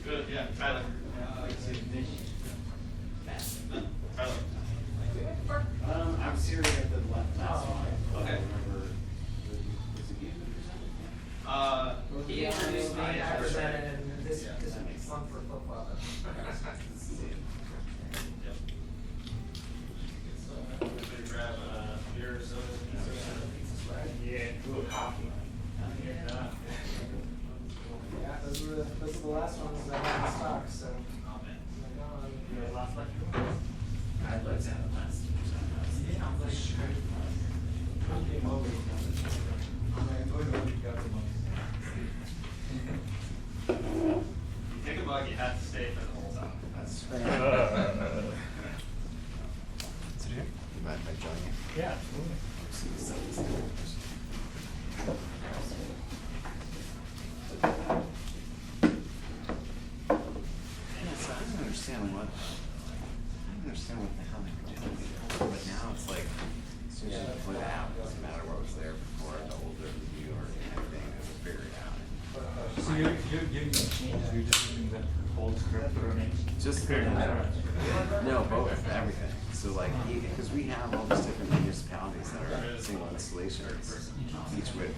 Good, yeah. Tyler. Tyler. I was here at the last one. Okay. I remember, was it you who presented? He introduced me. I presented, and this Yeah, this that makes fun for football. Yep. So, everybody grab a beer or soda. Yeah, ooh, coffee. Yeah, those were the last ones that I had in stock, so. Oh, man. Your last lecture? I'd like to have a last. Yeah, I'm like, sure. Came over. I'm like, going to look at the money. You think about it, you have to stay for the whole time. That's Sit here. You mind if I join you? Yeah, absolutely. Yeah, so I don't understand what the hell they were doing before, but now it's like, as soon as you put it out, it doesn't matter what was there before, the older review or anything, it was figured out. So you're giving them changes, you're just using the old script for me? Just, no, both, everything. So like, because we have all these different municipalities that are single installations, each with,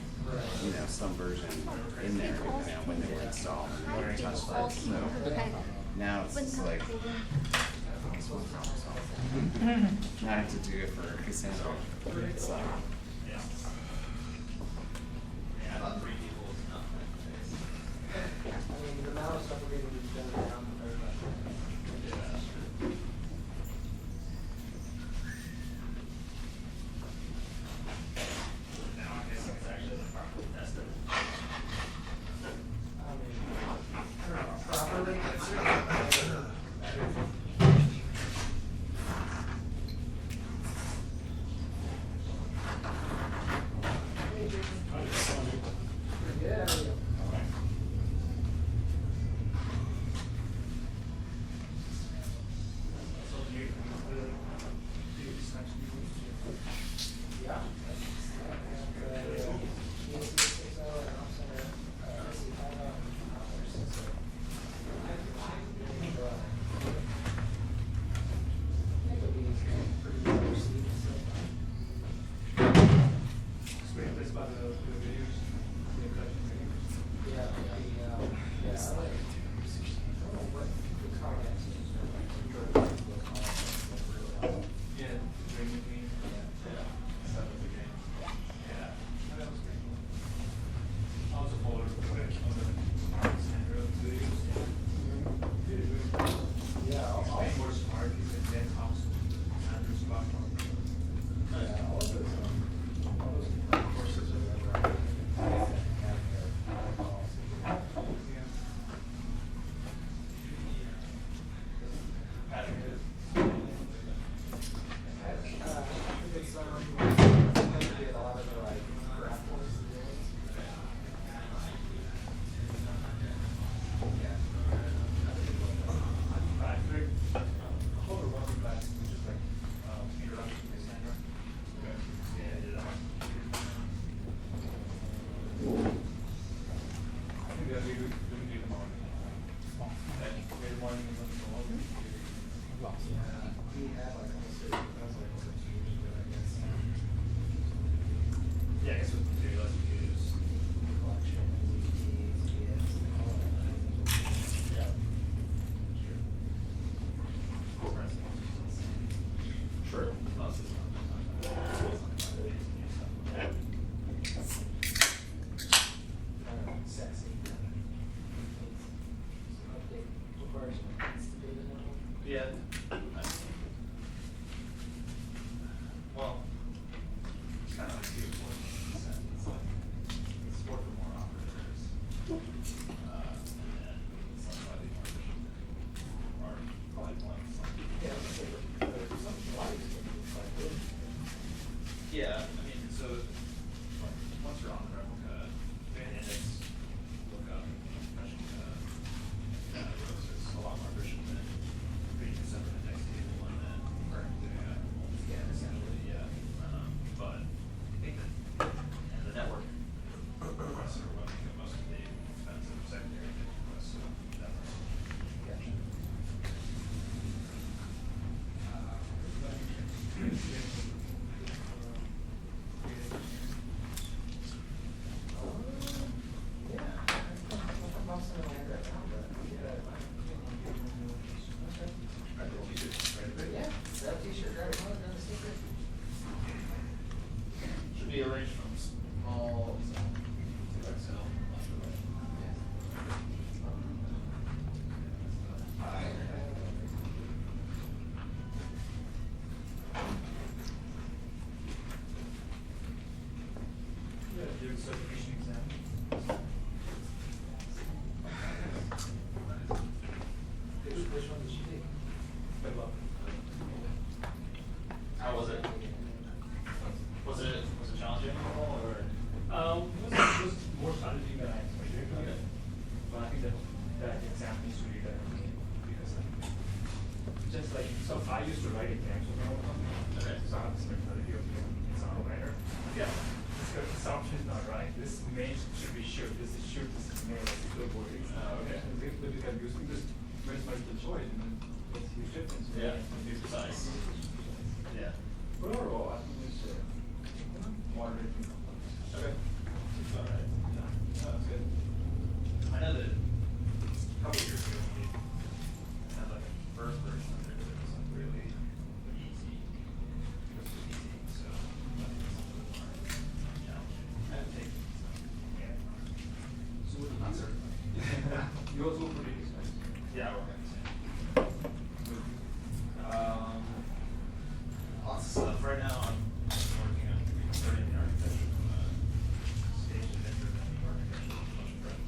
you know, some version in there, depending on when they were installed and where it touched that. So now it's just like, it's one problem solved. Now I have to do it for Cassandra. It's like, Yeah. Yeah, about 3 people is enough. I mean, the amount of stuff we're getting done around the very much. Now I guess it's actually properly tested. I mean, I don't know, properly, but certainly. Hey, Jason. Pretty good, how are you? Yeah. Yeah, I guess what we do, let's use yeah. Sure. Sexy. Update requires Yeah. Well, it's kind of like you for it's like it's more for more operators. And then some slightly more efficient or probably more yeah, I mean, so once you're on the replica, the index lookup, compression code, it's a lot more efficient than creating a separate index just like, so I used to write exams when I was on. Okay. So I have to spend another year being a song writer. Yeah. So the assumption is not right. This main should be shoot. This is shoot. This is main. This is billboard. Okay. And if we got using this, where's multiple choice? And then what's the huge difference? Yeah, be precise. Yeah. But overall, I think it's moderate. Okay. All right. Yeah. No, that's good. I know that a couple of years ago we had like a first version of it that was like really easy. It was really easy, so I think it's a little more challenging. I haven't taken it, so yeah. So what Not certified. You also pretty expensive. Yeah, we're gonna say. Lots of stuff. Right now I'm working on starting the architecture of stage adventure and the architecture of motion driven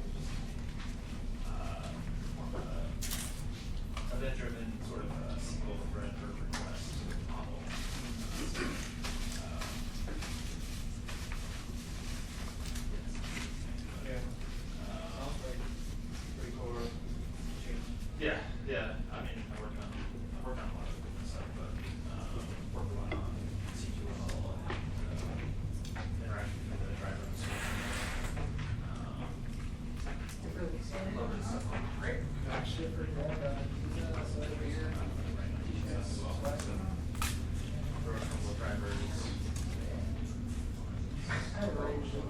event-driven sort of single thread per request sort of model. Yeah. Sounds like pretty cool. Yeah, yeah. I mean, I'm working on a lot of different stuff, but working on CQL and interaction with the drivers. Great. Actually, for that, so over here. For a couple of drivers. I have a range of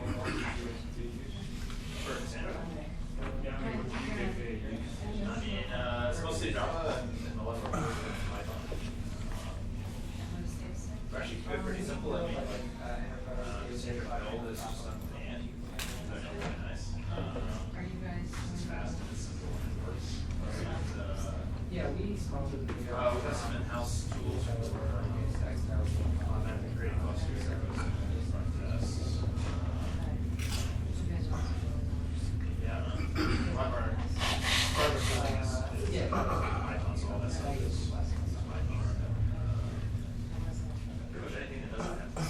For Cassandra. Yeah, I mean, what do you think they use? I mean, it's mostly Java and a lot of our code is Python. It's actually good, pretty simple. I mean, like, Cassandra build is just on command. So it's really nice. Are you guys? It's fast and it's simple and it works. And, Yeah, we sponsored the. we got some in-house tools for automatically creating clusters, front tests. Yeah, a lot of our tooling is Python, so all that stuff is Python. Pretty much anything that doesn't have to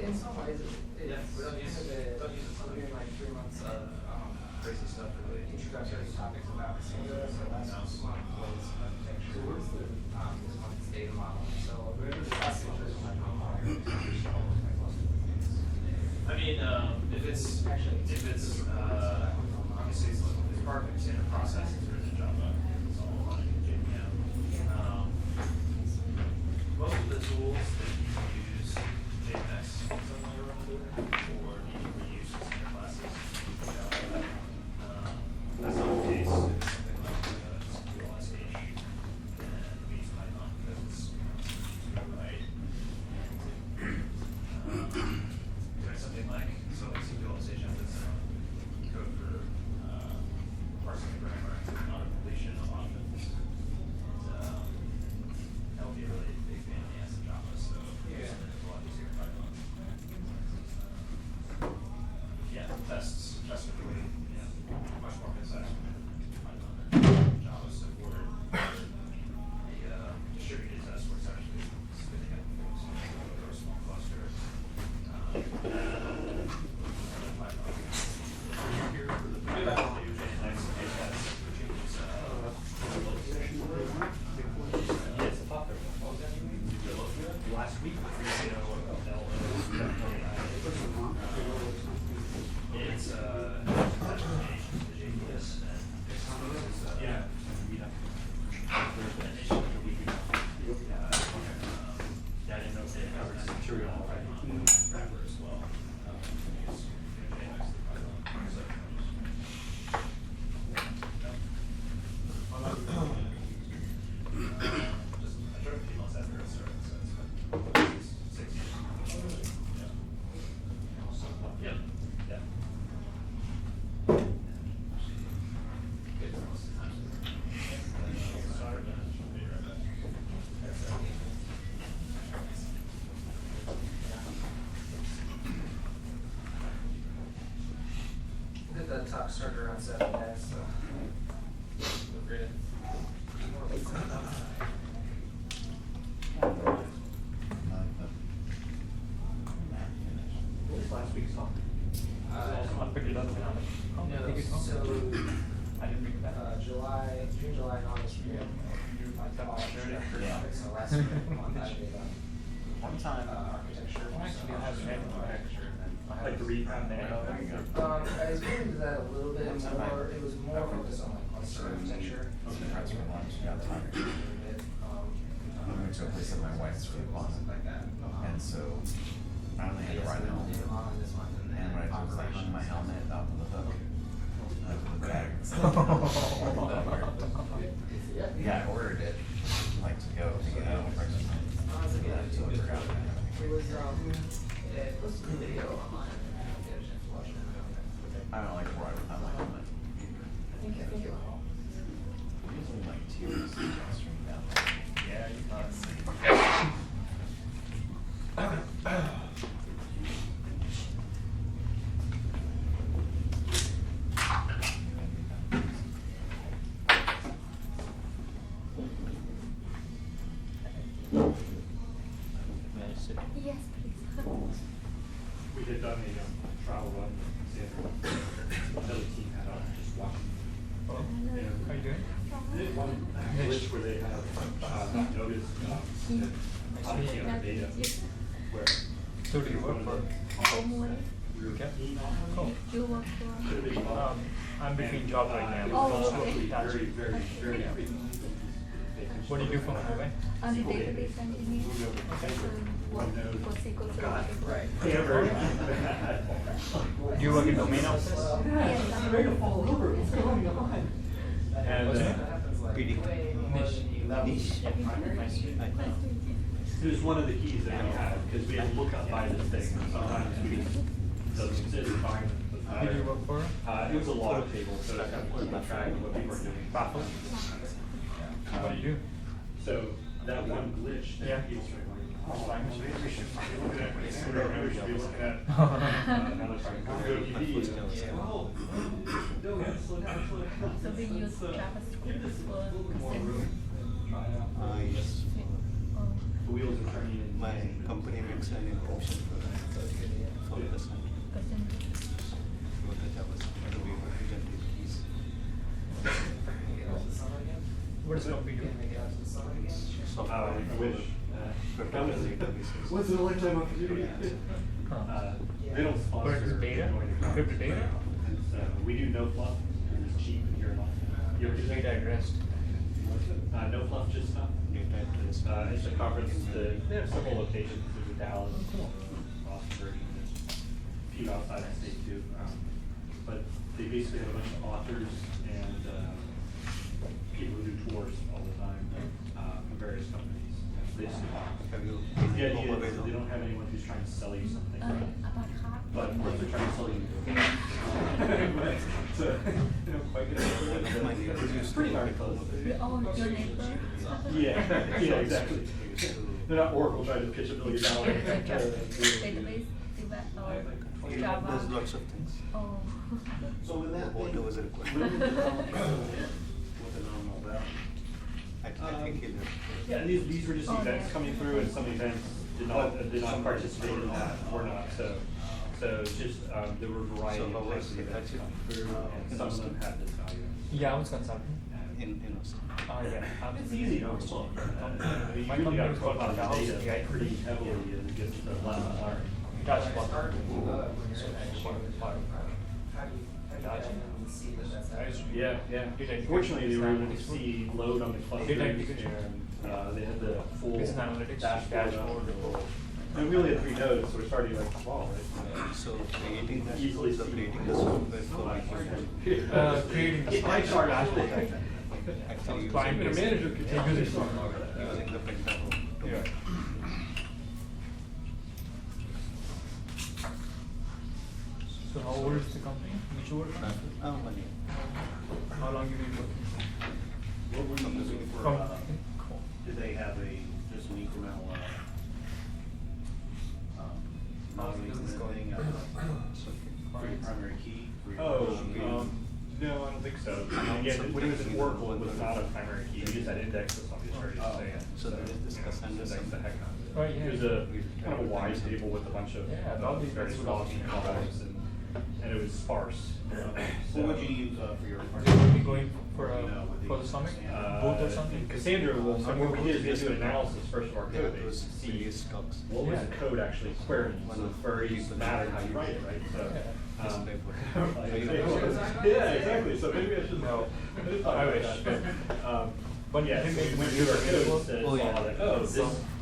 In some ways, Yeah, we don't use it. We're doing like 3 months of Crazy stuff, really. introductory topics about Cassandra, so that's one was architecture. So where's the this one's data model? So wherever the class interest in my I mean, if it's obviously it's part of the standard process, it's written in Java, it's all running in JVM. Most of the tools that you use JMX somewhere around there, or need to reuse standard classes. That's not the case. If it's something like SQL and we use Python because it's easy to write. Doing something like SQL station that's code for parsing the grammar, not a completion of options. And that would be a really big pain in the ass of Java, so Yeah. it's a lot easier in Python. Yeah, tests are really much more concise in Python than Java. So for the distributed test where it's actually spinning up things over a small cluster. Last week, It's JPS and yeah. Yeah, I didn't know if they covered this material already. Wrapper as well. Use JMX to Python. So, just I started a few months after it started, so it's been 6 years. Yeah. Yeah. Good for most of the time. Sorry, but I'll be right back. Did the talk started around 7 days, so. Feel free to. What was last week's talk? Someone picked it up. No, so, I didn't read that. July Yeah. So last year, I did One time, architecture. Actually, I haven't had architecture. I like to read from there. there you go. I was getting into that a little bit more, it was more focused on like cluster architecture. Okay. Friends for lunch, yeah, it's fine. I went to a place that my wife's really wanted, and so I only had to ride home. And when I was like hung my helmet up on the hook, like with the bag. Yeah, I ordered it, like to go, to get out of breakfast. So I forgot. It was a video online. I don't like to ride without my helmet. I think it will help. Usually like tears stream down. Yeah, you can't. Yes, please. We had done a trial run, Cassandra. Another team had just watching. How you doing? One glitch where they have not noticed obviously on the data where. So do you work for? Okay. Cool. Do you work for? I'm between jobs right now. Oh, okay. Very, very, very. What do you do for a living? I'm a database engineer. Right. Do you work in domain office? Yes, I'm Ready to fall over. What's going on? And What's it? PD. it was one of the keys that we had because we had to look up by this thing. Sometimes we doesn't exist environment. Who do you work for? It was a log table, so that kind of put my track of what people were doing. Baffle? What do you do? So that one glitch. That Yeah. keeps maybe we should look at we should be looking at another time. Oh, no, we have to slow down, slow down. So we use JavaScript for room. Try it out. Yes, The wheels are turning in. my company makes an encryption for the person. For the JavaScript, the way we generate keys. What does company do? I wish. Databases. What's it like time opportunity? They don't sponsor. What is it, beta? Encrypted data? So we do no fluff, because it's cheap and you're not. Your data at rest. No fluff, just stuff. Data at rest. It's a conference, they have several locations, there's a Dallas, Austin, Virginia, a few outside the state too. But they basically have a bunch of authors and people who do tours all the time from various companies. They just, Have you the idea is that they don't have anyone who's trying to sell you something, about half. but of course they're trying to sell you. So, they don't quite get it. It's pretty darn close. Oh, your neighbor? Yeah, yeah, exactly. They're not Oracle trying to pitch $1 billion. Database, or Java? There's lots of things. Oh. So with that, Whatever was required. what the nominal value? I think he left. Yeah, and these were just Oh, events yeah. coming through, and some events did not participate in that or not. So it's just there were a variety So how of was types of it? events That's it. coming through, and some of them had this value. Yeah, I was consulting. In Austin. Yeah. It's easy to overlook. You My really company got to was put called on the House, data yeah. pretty heavily and get the lesson learned. That's what. Yeah, yeah. Fortunately, they were able to see load on the clusters, Data and integration. they had the full Business analytics, dashboard. dashboard. And we only had 3 nodes, so we're starting like, wow, right? So creating that, Easily the see. creating the software for Creating the Pie chart dashboard. actually Client Even a manager could take using this. using the Pentaho to Yeah. So how old is the company? Which you work for? 1 year. How long you been working? What were you using for, Cool. did they have just an incremental, modeling thing, for your primary key? For your Oh, no, I don't think so. Again, when it was in Oracle, it was not a primary key. We just had indexes on the asserted thing. So there is this Cassandra Index the Summer. heck out of it. Right, yeah. It was a kind of a wide table with a bunch of Yeah, that'll be very very small good. key columns and it was sparse. Who would you use for your Are you be going for the summit? Booth or something? Cassandra will, so what we did is we do an analysis first of our Yeah, database, those to see previous talks. what was the code actually querying, so it's very matter how you write it, right? So, yeah, exactly, so maybe I should know. I wish. But yeah, so we went through our code and said, Oh, yeah. like, oh, this.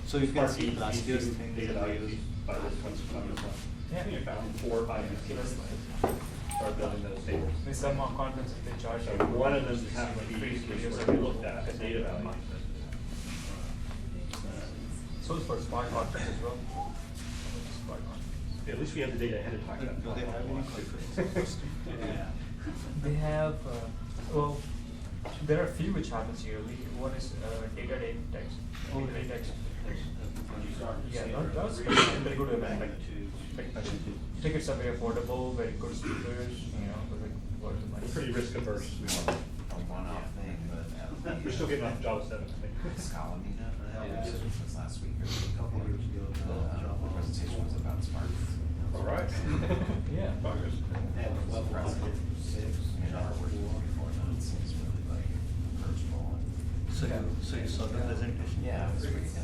So you can Spark see needs last these year's two thing data that we values used. by this one, by this one. Yeah. I think I found 4 or 5 use cases. Start building those tables. There's some conferences they charge. So one of them just happened to be Free use case videos where we of looked at data values. So it's for Spark conference as well. Spark conference. At least we have the data ahead of time. Do they have any conferences? Yeah. They have, well, there are a few which happens yearly. One is data day text. Oh, Data text. Yeah, Yeah, that was very good event. Like, tickets are very affordable, very good speakers, you know, but like worth the money. We're pretty risk averse. A one-off thing, but We're still getting off Java 7, I think. Scala meetup, Yeah. since last week or a couple of years ago, the presentation was about Spark. All right. Yeah. Progress. And level 106, Java worked before that, it seems really like approachable. So you saw the presentation? Yeah, it was pretty good.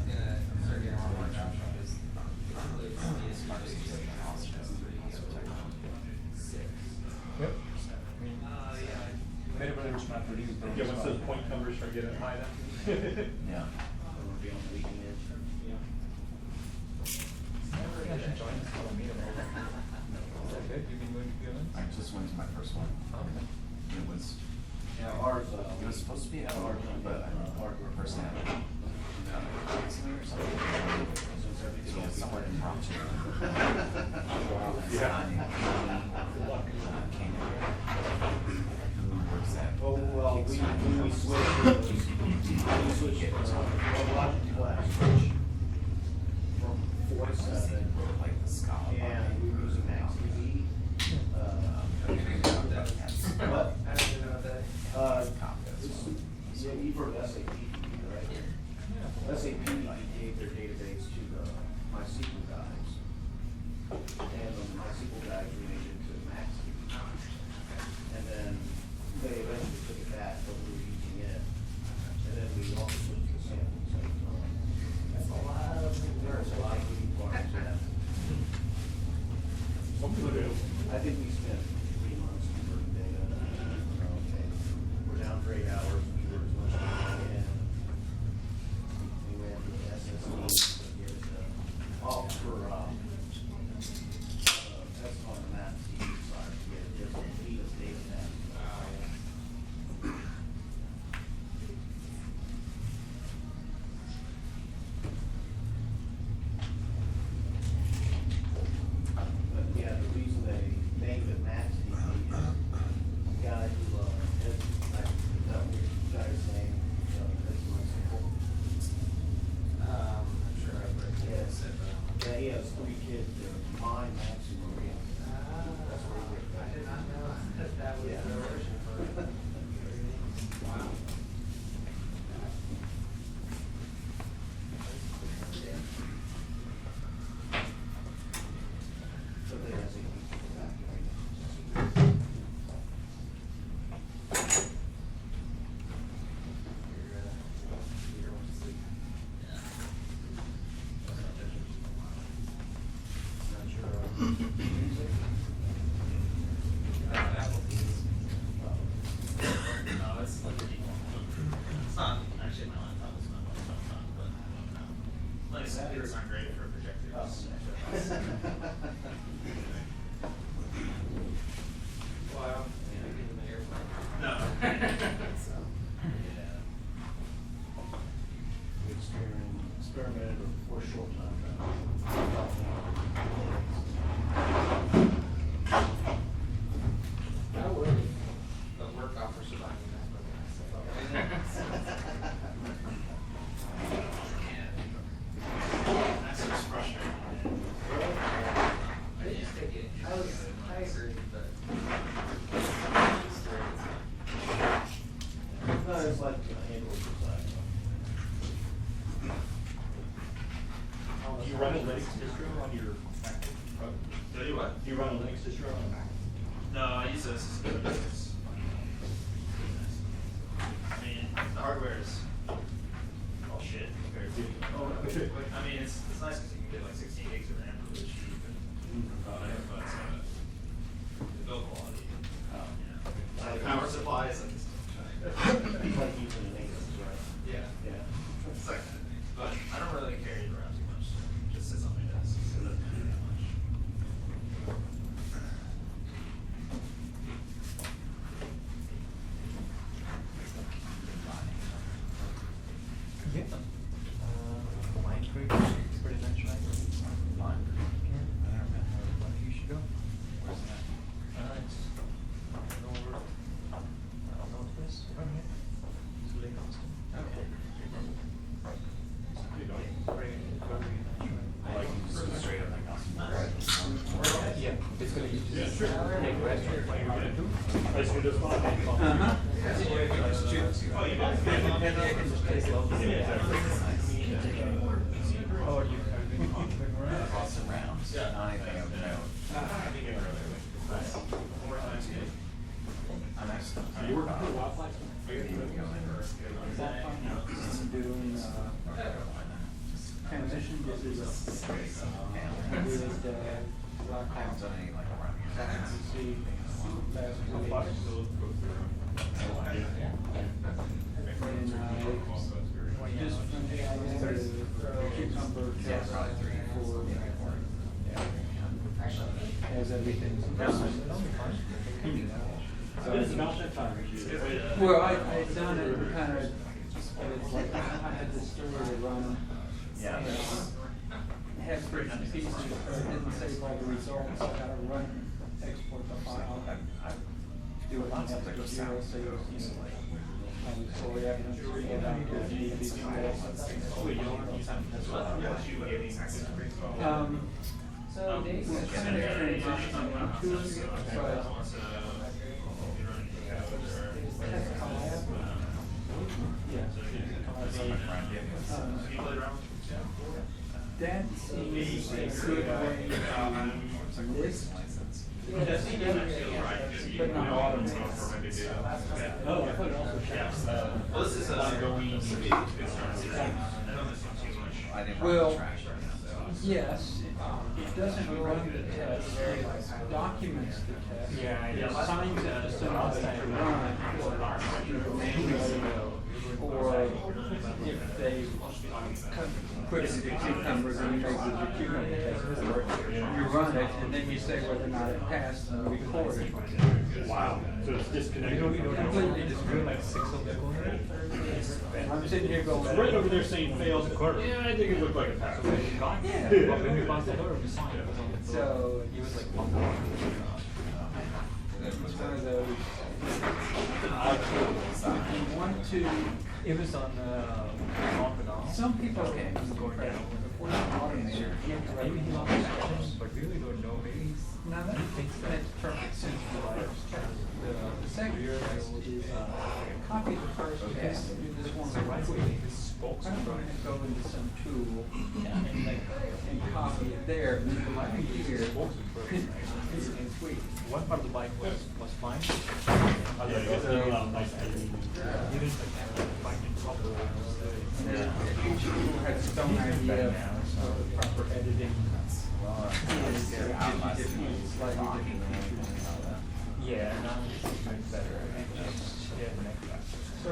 Yep. I mean, wherever it's not produced. Yeah, once those point numbers start getting high enough. Yeah. I should join this for a meetup. Is that good? You've been going to the events? I just went to my first one. Okay. It was, Yeah, ours, it was supposed to be at our, but I don't know, our person had recently or something. So it was somewhat impromptu. Yeah. Good luck. Came in here. Who works at? Oh, well, we switched it, logic class, which from 4 to 7, Like the Scala. and we were using Max TV. What? I don't even know what that. Yeah, you've heard of SAP, right? Yeah. SAP gave their database to the MySQL guys. And the MySQL guys renamed it to MaxDB. And then they eventually took it back, but we were using it. And then we also switched to the sample. So that's a lot of, there's a lot of moving parts. Some people do. I think we spent 3 months converting data. Okay, we're down for 8 hours, we were as much as we can. We ran through the SSD, to get it off for, that's on the map, the side, to get it just to feed us data now. But yeah, the reason they named it Max DB is the guy who, has, that guy's name, that's Mexico. I'm sure I've read Yes. this. Yeah, he has 3 kids, they're mine, Max, and Maria. That's where he worked. I did not know that that was Yeah. the origin for it. Wow. So they have to keep it back, right? Peter went to sleep. Not sure. Music? No, it's like it's not actually my laptop. It's not my laptop, but my computers aren't great for projectors. Well, I don't think in the airplane. No. So. We experimented for a short time. I would, but work offers surviving that, but That's just frustrating. I just take it, I agree, but. No, it's like Android design. Do you run a Linux distro on your Mac? Do you what? Do you run a Linux distro on a Mac? this is good. I mean, the hardware is all shit compared to. I mean, it's nice because you can get like 16 gigs of RAM for really cheap, but the build quality, the power supply is like. Like using an Asus, right? Yeah. Yeah. It's like, but I don't really carry it around too much. Just sits on my desk. So it doesn't do that much. Yeah. Mine pretty nice, right? Mine. I don't know how you should go. Where's that? It's over northwest, right here. It's Lake Austin. Okay. Very nice, Like straight up like Austin. right? Yeah, basically you just take restaurant like you're gonna do. I see this one. Uh-huh. Oh, you Or you can Lots of rounds, not anything of note. I'm actually. Are you working for wildlife? Doing transition, this is a with I haven't done any like running. see last week. And just from the idea of cucumber Yeah, probably 3 for, as everything. It's about that time. Well, I've done it kind of, it's like, I had this story to run. Yeah. Have bits and pieces, but it didn't save all the results, I gotta run, export the file. Do it on Sounds like a zero, sound. so story evidence, and I could need these so we're kind of transitioning into it, but tech collab. Yeah. That seems a good way to list. But not automate. Oh, I thought it also checks. Well, this is ongoing. I didn't Well, run the trash right now, so. yes, it doesn't run the test, it documents the test. Yeah, It yeah. assigns it to somebody to run, or if they put in the cucumbers and you make the cucumber test, or you run it and then you say whether or not it passed and you record it. Wow, so it's disconnected. Completely just You're like 6 of the corner. I'm sitting here going. Right over there saying fails. Yeah, I think it looked like a pass. Yeah. But when we passed the door, we signed it. So, He was like, it's one of those, if you want to, it was on, Confidant. some people are Okay. before you automate it, you have to write Maybe he lost his questions, but we really don't know, maybe he's. now that makes perfect sense for the second test is copy the first test, do this one right quick. I'm going to go into some tool and copy it there, and you might be here, and tweak. One part of the bike was fine. Yeah, you guys are a lot of nice editing. You didn't find it proper. And then each tool has its own idea of the proper editing. Slightly different features. Yeah, now it's doing better. So,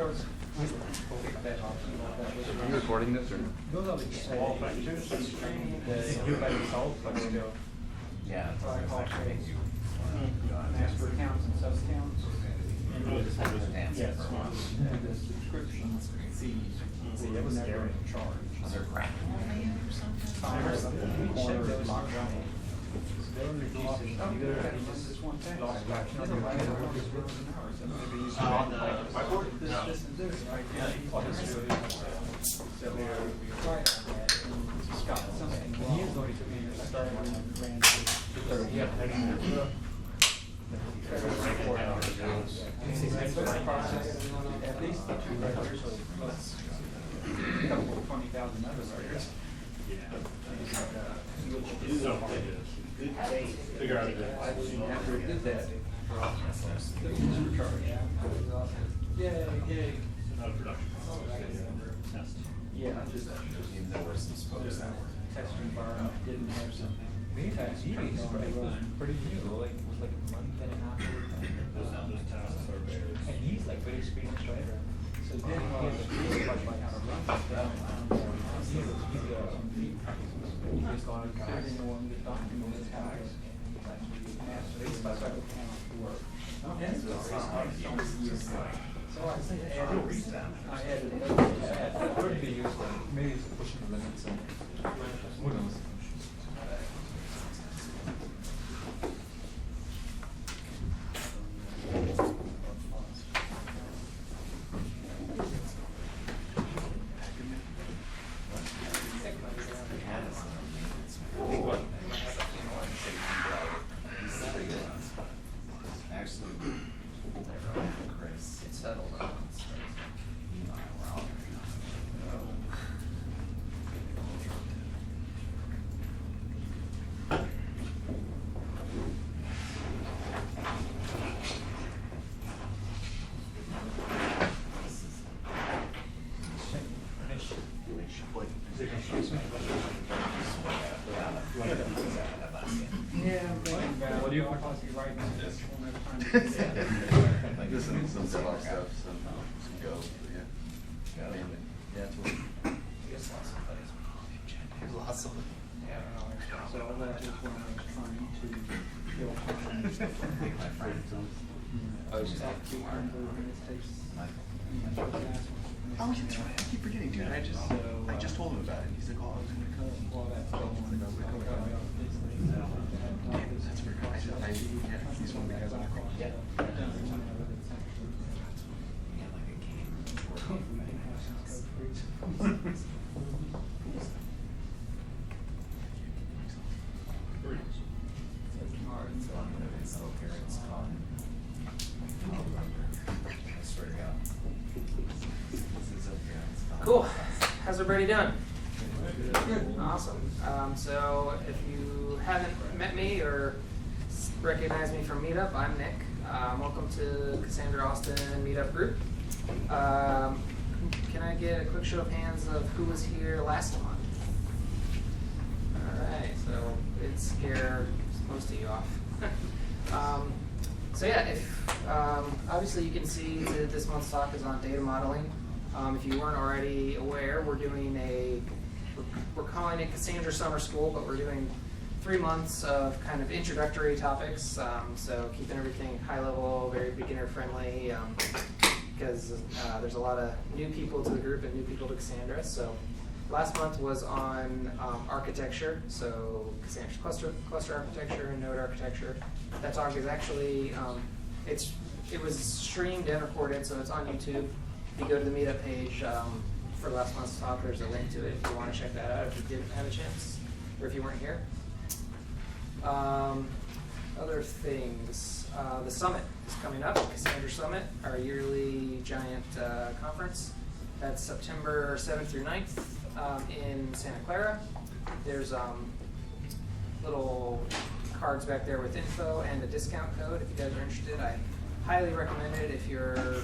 we'll pick that off. Are you recording this or? Those are like small factors that you by yourself, but still. Yeah. That's what I call trades. Master accounts and sub-accounts. Yes. And the subscription fees. See, that was scary to charge. Was there crack? Corners locked down. They're only two options. Either he just one thing. lost traction of the Otherwise, ride I or don't he's just willing an hour. So maybe you On should- the whiteboard? This, No. this, and this, right? Yeah. Oh, this is really. So we tried that and it's got something And wrong. he is going to be It the started start when one. it ran to 30. Yeah, I mean, Let's process at least 2 records plus a couple of 20,000 other records. So, figure out After it did that, for all. The introductory, yeah. That was awesome. Yay. So not a production process, test. Yeah, just Even though there's some spokes that were. test environment didn't have something. Meetups, pretty new, like, it was like a month and a half ago. Those tasks are very. And he's like very experienced driver. So then he has a feel like how to run this down. He just got a guy on the document his house. And he's actually mastered it by several pounds to work. So I say I added it could be used, maybe it's pushing the limits and who knows. Actually, Chris. It's settled on. Yeah, I'm thinking about, what do you possibly write in this one at a time? Like this is some DevOps stuff, some Go, yeah. Mainly. Yeah, it's what. There's lots of places. There's lots of them. Yeah, I don't know, so all that is when I was trying to build My friend. I was just like, Oh, that's right. I keep forgetting, dude. I just told him about it. He's like, oh, I was gonna come. That's weird. Yeah, he's one of the guys on the call. Yeah. Like a game. I swear to God. Cool. How's everybody doing? Good. Awesome. So if you haven't met me or recognize me from Meetup, I'm Nick. Welcome to Cassandra Austin Meetup Group. Can I get a quick show of hands of who was here last month? All right, so it scared most of you off. So yeah, if obviously you can see that this month's talk is on data modeling. If you weren't already aware, we're calling it Cassandra Summer School, but we're doing 3 months of kind of introductory topics. So keeping everything high level, very beginner friendly, because there's a lot of new people to the group and new people to Cassandra. So last month was on architecture, so Cassandra's cluster architecture and node architecture. That talk is actually, it was streamed and recorded, so it's on YouTube. If you go to the Meetup page for last month's talk, there's a link to it if you want to check that out if you didn't have a chance, or if you weren't here. Other things, the summit is coming up, Cassandra Summit, our yearly giant conference. That's September 7th through 9th in Santa Clara. There's little cards back there with info and a discount code if you guys are interested. I highly recommend it if you're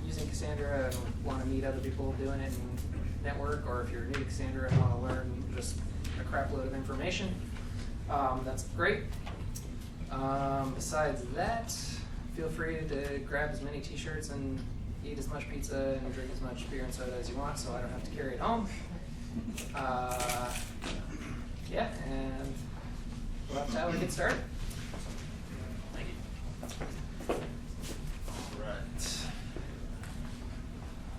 using Cassandra and want to meet other people doing it and network, or if you're new to Cassandra and want to learn just a crap load of information. That's great. Besides that, feel free to grab as many t-shirts and eat as much pizza and drink as much beer and soda as you want, so I don't have to carry it home. Yeah, and we'll have Tyler get started. Thank you. Right.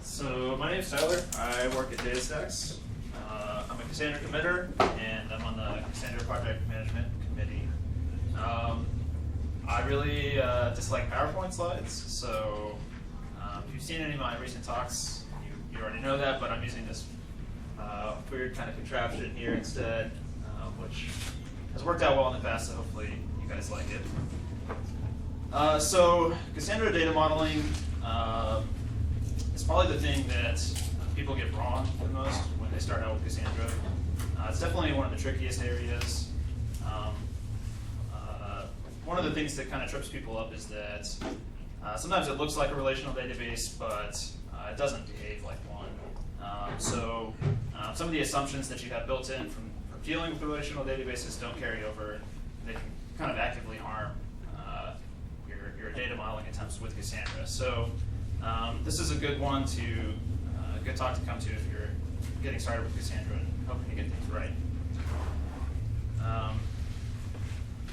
So my name's Tyler. I work at DataStax. I'm a Cassandra committer, and I'm on the Cassandra Project Management Committee. I really dislike PowerPoint slides, so if you've seen any of my recent talks, you already know that, but I'm using this weird kind of contraption here instead, which has worked out well in the past, so hopefully you guys like it. So Cassandra data modeling is probably the thing that people get wrong the most when they start out with Cassandra. It's definitely one of the trickiest areas. one of the things that kind of trips people up is that sometimes it looks like a relational database, but it doesn't behave like one. So some of the assumptions that you have built in from dealing with relational databases don't carry over. They can kind of actively harm your data modeling attempts with Cassandra. So this is a good one to, good talk to come to if you're getting started with Cassandra and hoping to get things right.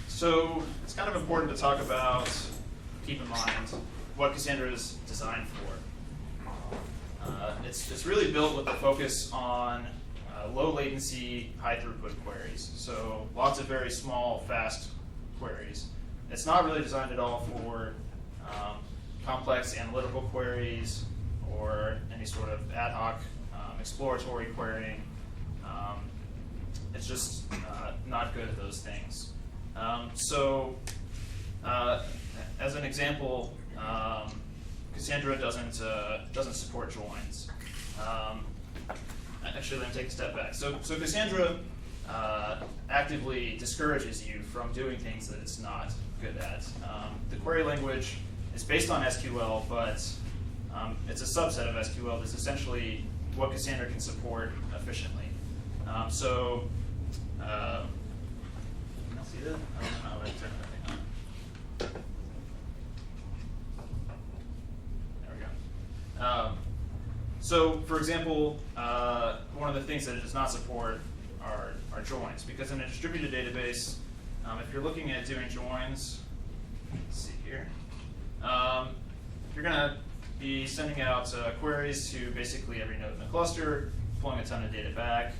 So it's kind of important to talk about, keep in mind, what Cassandra is designed for. It's really built with the focus on low latency, high throughput queries. So lots of very small, fast queries. It's not really designed at all for complex analytical queries or any sort of ad hoc exploratory querying. It's just not good at those things. As an example, Cassandra doesn't support joins. Actually, let me take a step back. So Cassandra actively discourages you from doing things that it's not good at. The query language is based on SQL, but it's a subset of SQL that's essentially what Cassandra can support efficiently. Can you see that? I don't know how I turn that thing on. There we go. So, for example, one of the things that it does not support are joins, because in a distributed database, if you're looking at doing joins, let's see here, you're going to be sending out queries to basically every node in the cluster, pulling a ton of data back,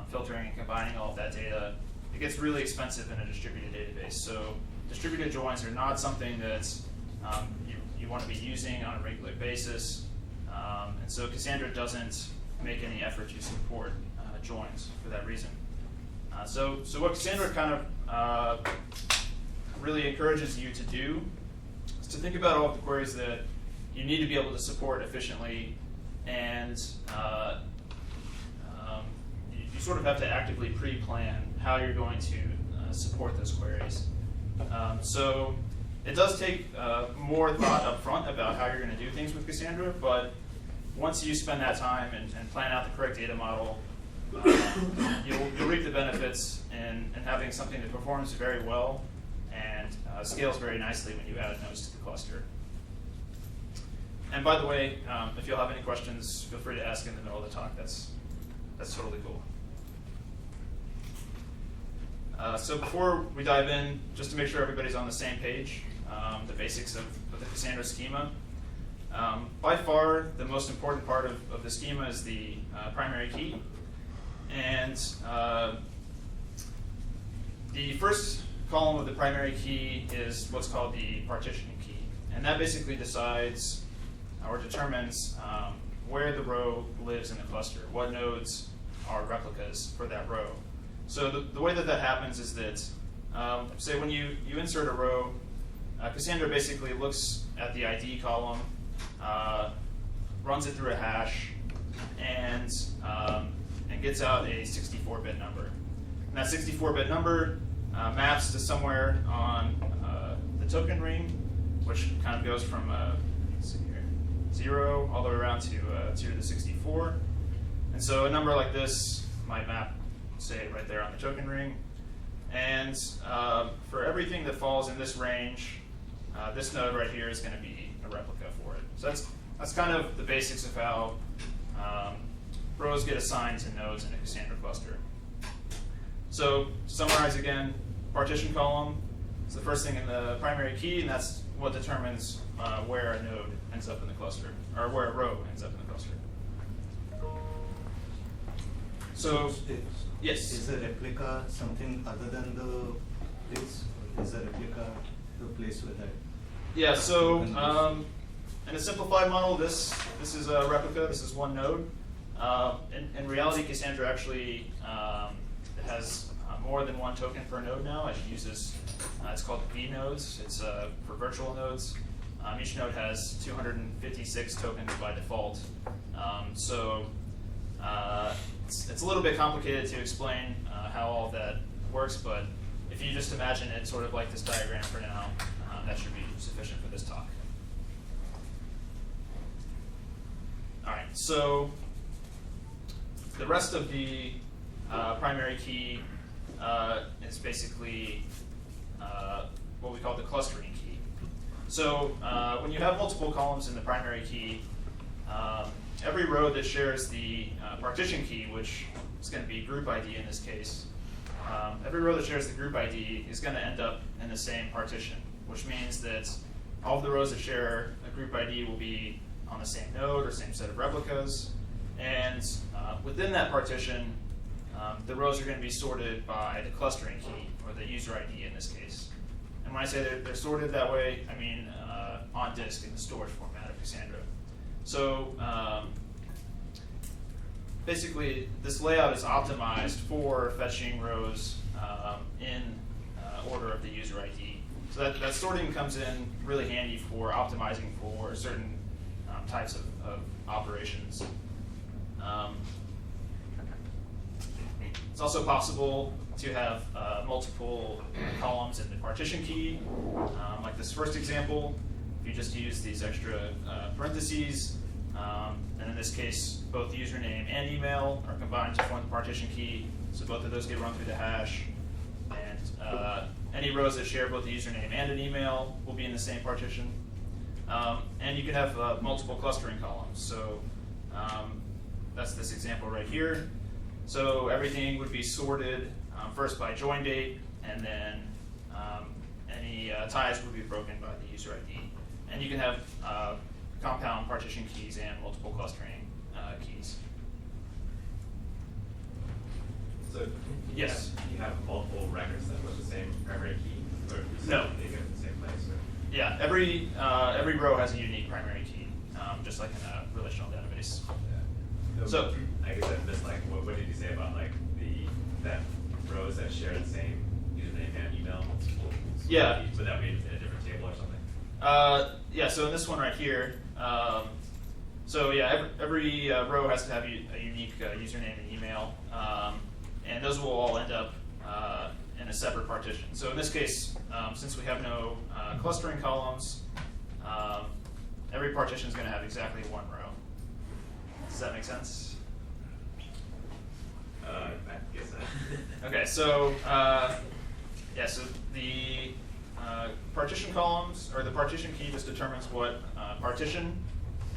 filtering and combining all of that data. It gets really expensive in a distributed database. So distributed joins are not something that you want to be using on a regular basis. And so Cassandra doesn't make any effort to support joins for that reason. So what Cassandra kind of really encourages you to do is to think about all of the queries that you need to be able to support efficiently, and you sort of have to actively pre-plan how you're going to support those queries. So it does take more thought up front about how you're going to do things with Cassandra, but once you spend that time and plan out the correct data model, you'll reap the benefits in having something that performs very well and scales very nicely when you add nodes to the cluster. And by the way, if you'll have any questions, feel free to ask in the middle of the talk. That's totally cool. So before we dive in, just to make sure everybody's on the same page, the basics of the Cassandra schema. By far, the most important part of the schema is the primary key. And the first column of the primary key is what's called the partitioning key. And that basically decides or determines where the row lives in the cluster, what nodes are replicas for that row. So the way that happens is that, say when you insert a row, Cassandra basically looks at the ID column, runs it through a hash, and gets out a 64-bit number. And that 64-bit number maps to somewhere on the token ring, which kind of goes from let's see here, 0 all the way around to 2 to the 64. And so a number like this might map, say, right there on the token ring. And for everything that falls in this range, this node right here is going to be a replica for it. So that's kind of the basics of how rows get assigned to nodes in a Cassandra cluster. So to summarize again, partition column is the first thing in the primary key, and that's what determines where a node ends up in the cluster, or where a row ends up in the cluster. So, yes? Is a replica something other than the place? Or is a replica the place where that? Yeah, so in a simplified model, this is a replica, this is one node. In reality, Cassandra actually has more than one token per node now. It uses, it's called V nodes. It's for virtual nodes. Each node has 256 tokens by default. It's a little bit complicated to explain how all of that works, but if you just imagine it sort of like this diagram for now, that should be sufficient for this talk. All right, so the rest of the primary key is basically what we call the clustering key. So when you have multiple columns in the primary key, every row that shares the partition key, which is going to be group ID in this case, every row that shares the group ID is going to end up in the same partition, which means that all of the rows that share a group ID will be on the same node or same set of replicas. And within that partition, the rows are going to be sorted by the clustering key, or the user ID in this case. And when I say they're sorted that way, I mean on disk in the storage format of Cassandra. So basically, this layout is optimized for fetching rows in order of the user ID. So that sorting comes in really handy for optimizing for certain types of operations. It's also possible to have multiple columns in the partition key, like this first example. If you just use these extra parentheses, and in this case, both username and email are combined to form the partition key, so both of those get run through the hash. And any rows that share both the username and an email will be in the same partition. And you can have multiple clustering columns. So that's this example right here. So everything would be sorted first by join date, and then any ties would be broken by the user ID. And you can have compound partition keys and multiple clustering keys. So yes, you have multiple records then with the same primary key, or no, they go to the same place? Or? Yeah, every row has a unique primary key, just like in a relational database. Yeah. So I guess I missed, like, what did you say about like that rows that share the same username and email? Yeah. Would that be in a different table or something? Yeah. So in this one right here, so yeah, every row has to have a unique username and email, and those will all end up in a separate partition. So in this case, since we have no clustering columns, every partition is going to have exactly one row. Does that make sense? I guess so. Okay, so yeah, so the partition columns, or the partition key, just determines what partition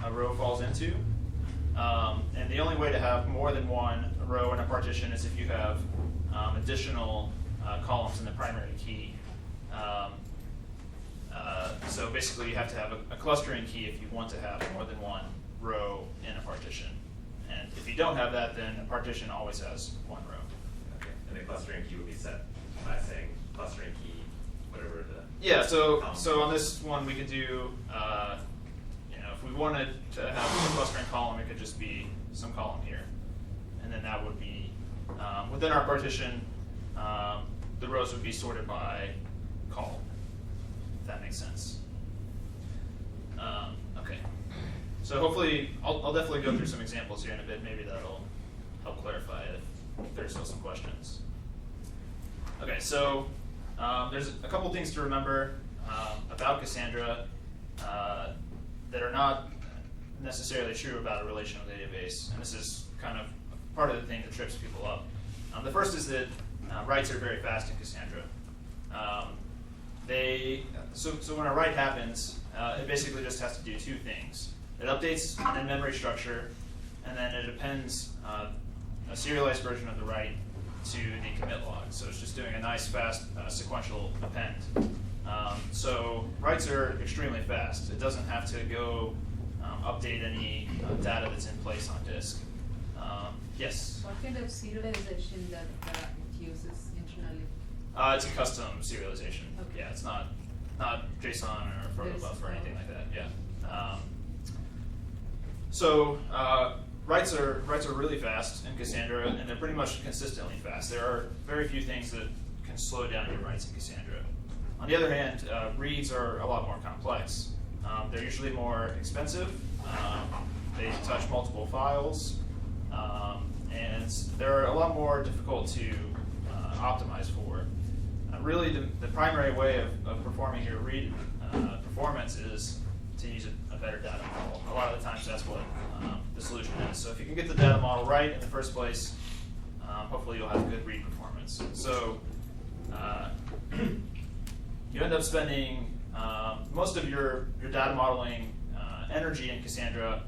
a row falls into. And the only way to have more than one row in a partition is if you have additional columns in the primary key. So basically you have to have a clustering key if you want to have more than one row in a partition. And if you don't have that, then a partition always has one row. Okay. And the clustering key would be set by saying clustering key, whatever the... Yeah, so on this one we could do, if we wanted to have a clustering column, it could just be some column here. And then that would be, within our partition, the rows would be sorted by column, if that makes sense. Okay. So hopefully, I'll definitely go through some examples here in a bit. Maybe that'll help clarify it if there's still some questions. Okay, so there's a couple things to remember about Cassandra that are not necessarily true about a relational database, and this is kind of part of the thing that trips people up. The first is that writes are very fast in Cassandra. So when a write happens, it basically just has to do two things. It updates an in-memory structure, and then it appends a serialized version of the write to the commit log. So it's just doing a nice, fast, sequential append. So writes are extremely fast. It doesn't have to go update any data that's in place on disk. Yes? What kind of serialization that it uses internally? It's a custom serialization. Okay. Yeah, it's not JSON or protobuf or anything like that. Yeah. So writes are really fast in Cassandra, and they're pretty much consistently fast. There are very few things that can slow down your writes in Cassandra. On the other hand, reads are a lot more complex. They're usually more expensive. They touch multiple files, and they're a lot more difficult to optimize for. really the primary way of performing your read performance is to use a better data model. A lot of the times that's what the solution is. So if you can get the data model right in the first place, hopefully you'll have good read performance. So you end up spending most of your data modeling energy in Cassandra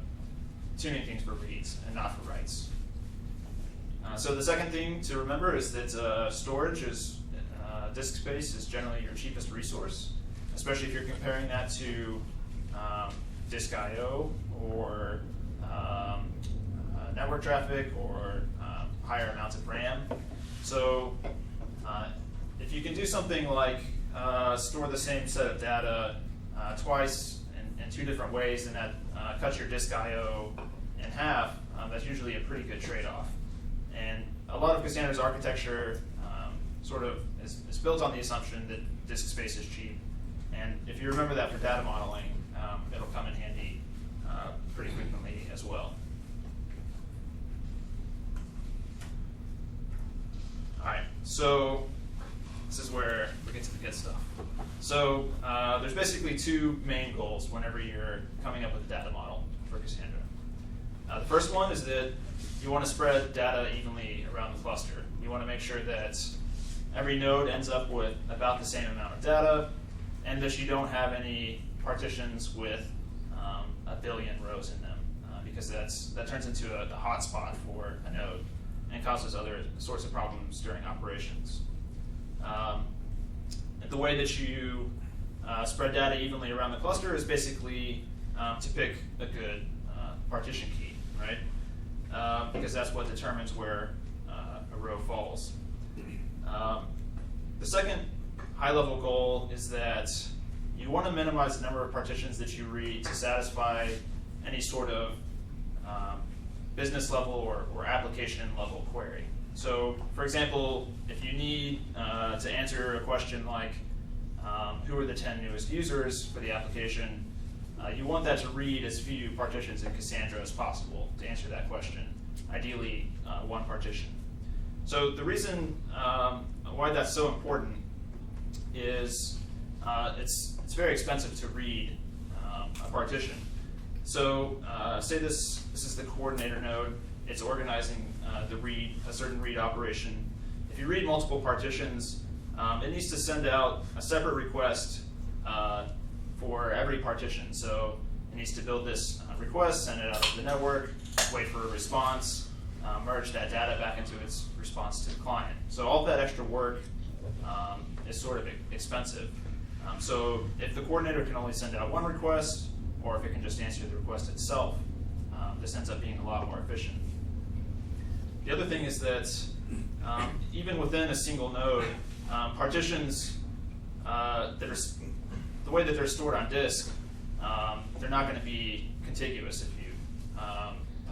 tuning things for reads and not for writes. So the second thing to remember is that storage is disk space is generally your cheapest resource, especially if you're comparing that to disk I/O or network traffic or higher amounts of RAM. So if you can do something like store the same set of data twice in two different ways, and that cuts your disk I/O in half, that's usually a pretty good trade-off. And a lot of Cassandra's architecture sort of is built on the assumption that disk space is cheap. And if you remember that for data modeling, it'll come in handy pretty frequently as well. All right, so this is where we get to the good stuff. So there's basically two main goals whenever you're coming up with a data model for Cassandra. The first one is that you want to spread data evenly around the cluster. You want to make sure that every node ends up with about the same amount of data, and that you don't have any partitions with 1 billion rows in them, because that turns into a hotspot for a node and causes other sorts of problems during operations. The way that you spread data evenly around the cluster is basically to pick a good partition key, right? Because that's what determines where a row falls. The second high-level goal is that you want to minimize the number of partitions that you read to satisfy any sort of business level or application level query. So, for example, if you need to answer a question like, who are the 10 newest users for the application, you want that to read as few partitions in Cassandra as possible to answer that question, ideally one partition. So the reason why that's so important is it's very expensive to read a partition. So say this is the coordinator node. It's organizing a certain read operation. If you read multiple partitions, it needs to send out a separate request for every partition. So it needs to build this request, send it out of the network, wait for a response, merge that data back into its response to the client. So all that extra work is sort of expensive. So if the coordinator can only send out one request, or if it can just answer the request itself, this ends up being a lot more efficient. The other thing is that even within a single node, partitions the way that they're stored on disk, they're not going to be contiguous if you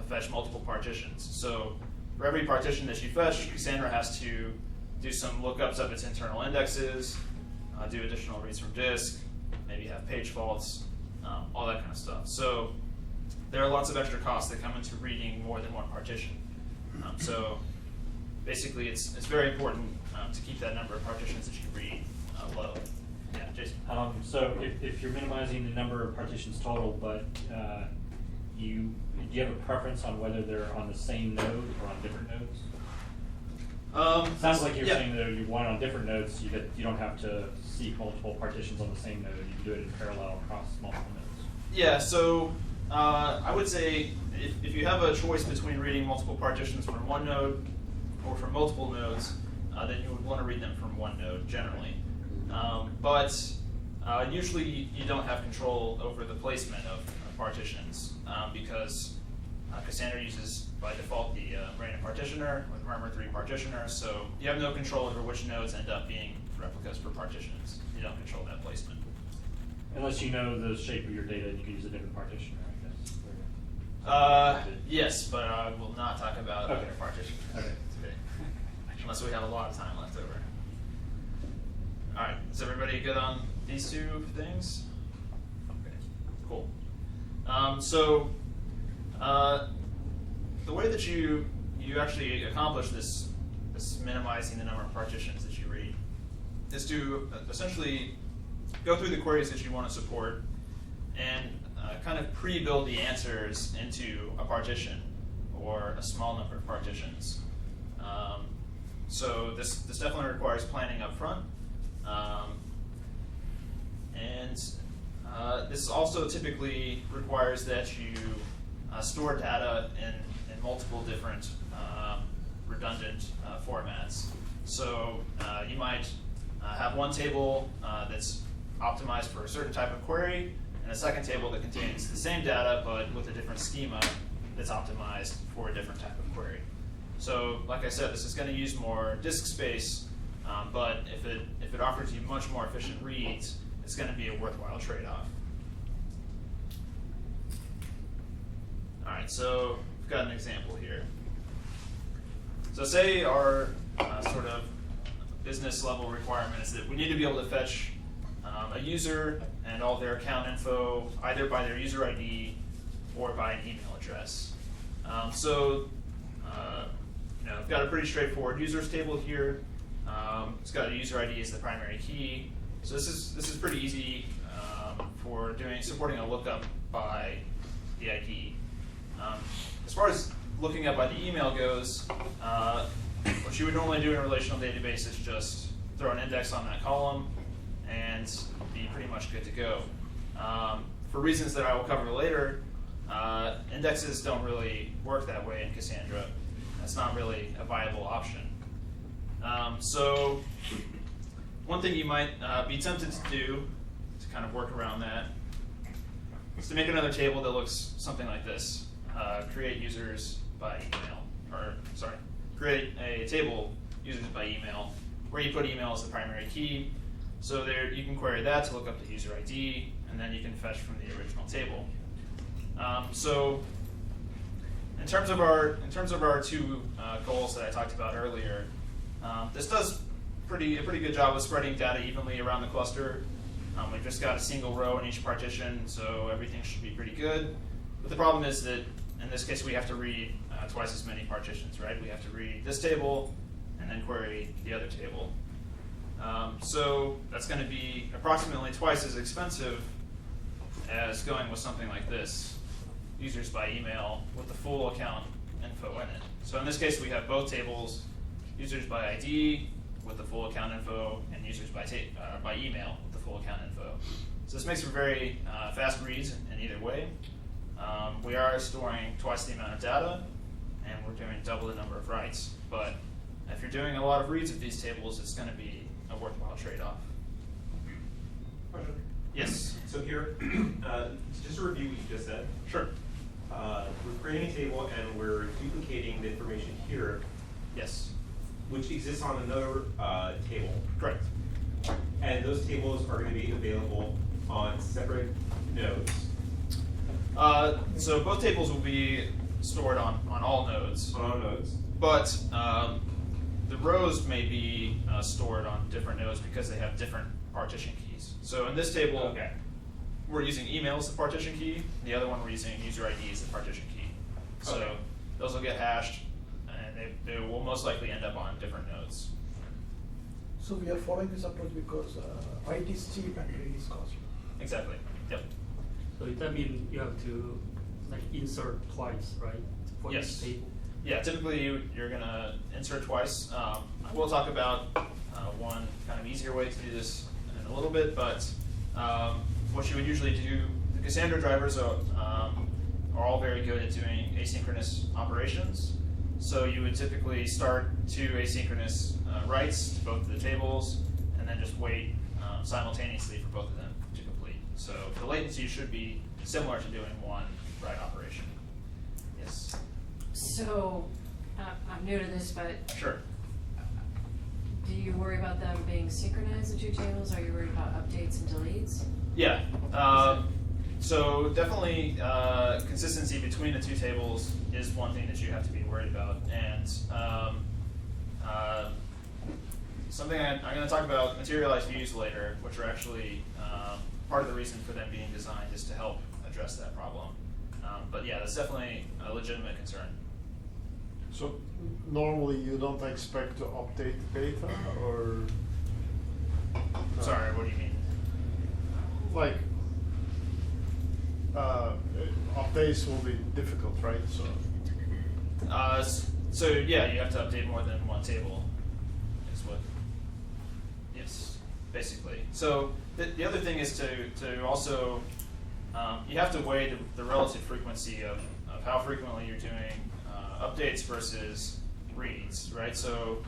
fetch multiple partitions. So for every partition that you fetch, Cassandra has to do some lookups of its internal indexes, do additional reads from disk, maybe have page faults, all that kind of stuff. So there are lots of extra costs that come into reading more than one partition. So basically, it's very important to keep that number of partitions that you read low. Yeah, Jason. So if you're minimizing the number of partitions total, but do you have a preference on whether they're on the same node or on different nodes? Sounds like you're saying that you want on different nodes, so you don't have to seek multiple partitions on the same node. You can do it in parallel across multiple nodes. Yeah, so I would say if you have a choice between reading multiple partitions from one node or from multiple nodes, then you would want to read them from one node generally. But usually you don't have control over the placement of partitions because Cassandra uses by default the random partitioner with Murmur 3 partitioner, so you have no control over which nodes end up being replicas for partitions. You don't control that placement. Unless you know the shape of your data, you can use a different partitioner, I guess. Yes, but I will not talk about Okay. other partitions today, unless we have a lot of time left over. All right, is everybody good on these two things? Okay, cool. The way that you actually accomplish this minimizing the number of partitions that you read is to essentially go through the queries that you want to support and kind of pre-build the answers into a partition or a small number of partitions. So this definitely requires planning up front. And this also typically requires that you store data in multiple different redundant formats. So you might have one table that's optimized for a certain type of query, and a second table that contains the same data but with a different schema that's optimized for a different type of query. So like I said, this is going to use more disk space, but if it offers you much more efficient reads, it's going to be a worthwhile trade-off. All right, so we've got an example here. So say our sort of business level requirement is that we need to be able to fetch a user and all their account info either by their user ID or by an email address. I've got a pretty straightforward users table here. It's got a user ID as the primary key. So this is pretty easy for supporting a lookup by the ID. As far as looking up by the email goes, what you would normally do in a relational database is just throw an index on that column and be pretty much good to go. For reasons that I will cover later, indexes don't really work that way in Cassandra. That's not really a viable option. So one thing you might be tempted to do to kind of work around that is to make another table that looks something like this. Create users by email, create a table users by email where you put email as the primary key. So there you can query that to look up the user ID, and then you can fetch from the original table. So in terms of our two goals that I talked about earlier, this does a pretty good job of spreading data evenly around the cluster. We've just got a single row in each partition, so everything should be pretty good. But the problem is that in this case we have to read twice as many partitions, right? We have to read this table and then query the other table. So that's going to be approximately twice as expensive as going with something like this, users by email with the full account info in it. So in this case we have both tables, users by ID with the full account info and users by email with the full account info. So this makes for very fast reads in either way. We are storing twice the amount of data, and we're doing double the number of writes. But if you're doing a lot of reads of these tables, it's going to be a worthwhile trade-off. Question? Yes? So here, just to review what you just said. Sure. We're creating a table and we're duplicating the information here, Yes. which exists on another table. Correct. And those tables are going to be available on separate nodes. So both tables will be stored on all nodes. On all nodes. But the rows may be stored on different nodes because they have different partition keys. So in this table, Okay. we're using email as the partition key. The other one we're using user ID as the partition key. So Okay. those will get hashed, and they will most likely end up on different nodes. So we are following this approach because IT is cheap and read is costly. Exactly. Yep. So that means you have to insert twice, right? For Yes. each table. Yeah, typically you're going to insert twice. We'll talk about one kind of easier way to do this in a little bit, but what you would usually do, the Cassandra drivers are all very good at doing asynchronous operations. So you would typically start two asynchronous writes to both of the tables, and then just wait simultaneously for both of them to complete. So the latency should be similar to doing one write operation. Yes. So, I'm new to this, but Sure. do you worry about them being synchronized, the two tables? Are you worried about updates and deletes? Yeah. So definitely consistency between the two tables is one thing that you have to be worried about. And something I'm going to talk about materialized views later, which are actually part of the reason for them being designed is to help address that problem. But yeah, that's definitely a legitimate concern. So normally you don't expect to update the data, or? Sorry, what do you mean? Like, updates will be difficult, right? So yeah, you have to update more than one table, is what, yes, basically. So the other thing is to also, you have to weigh the relative frequency of how frequently you're doing updates versus reads, right? So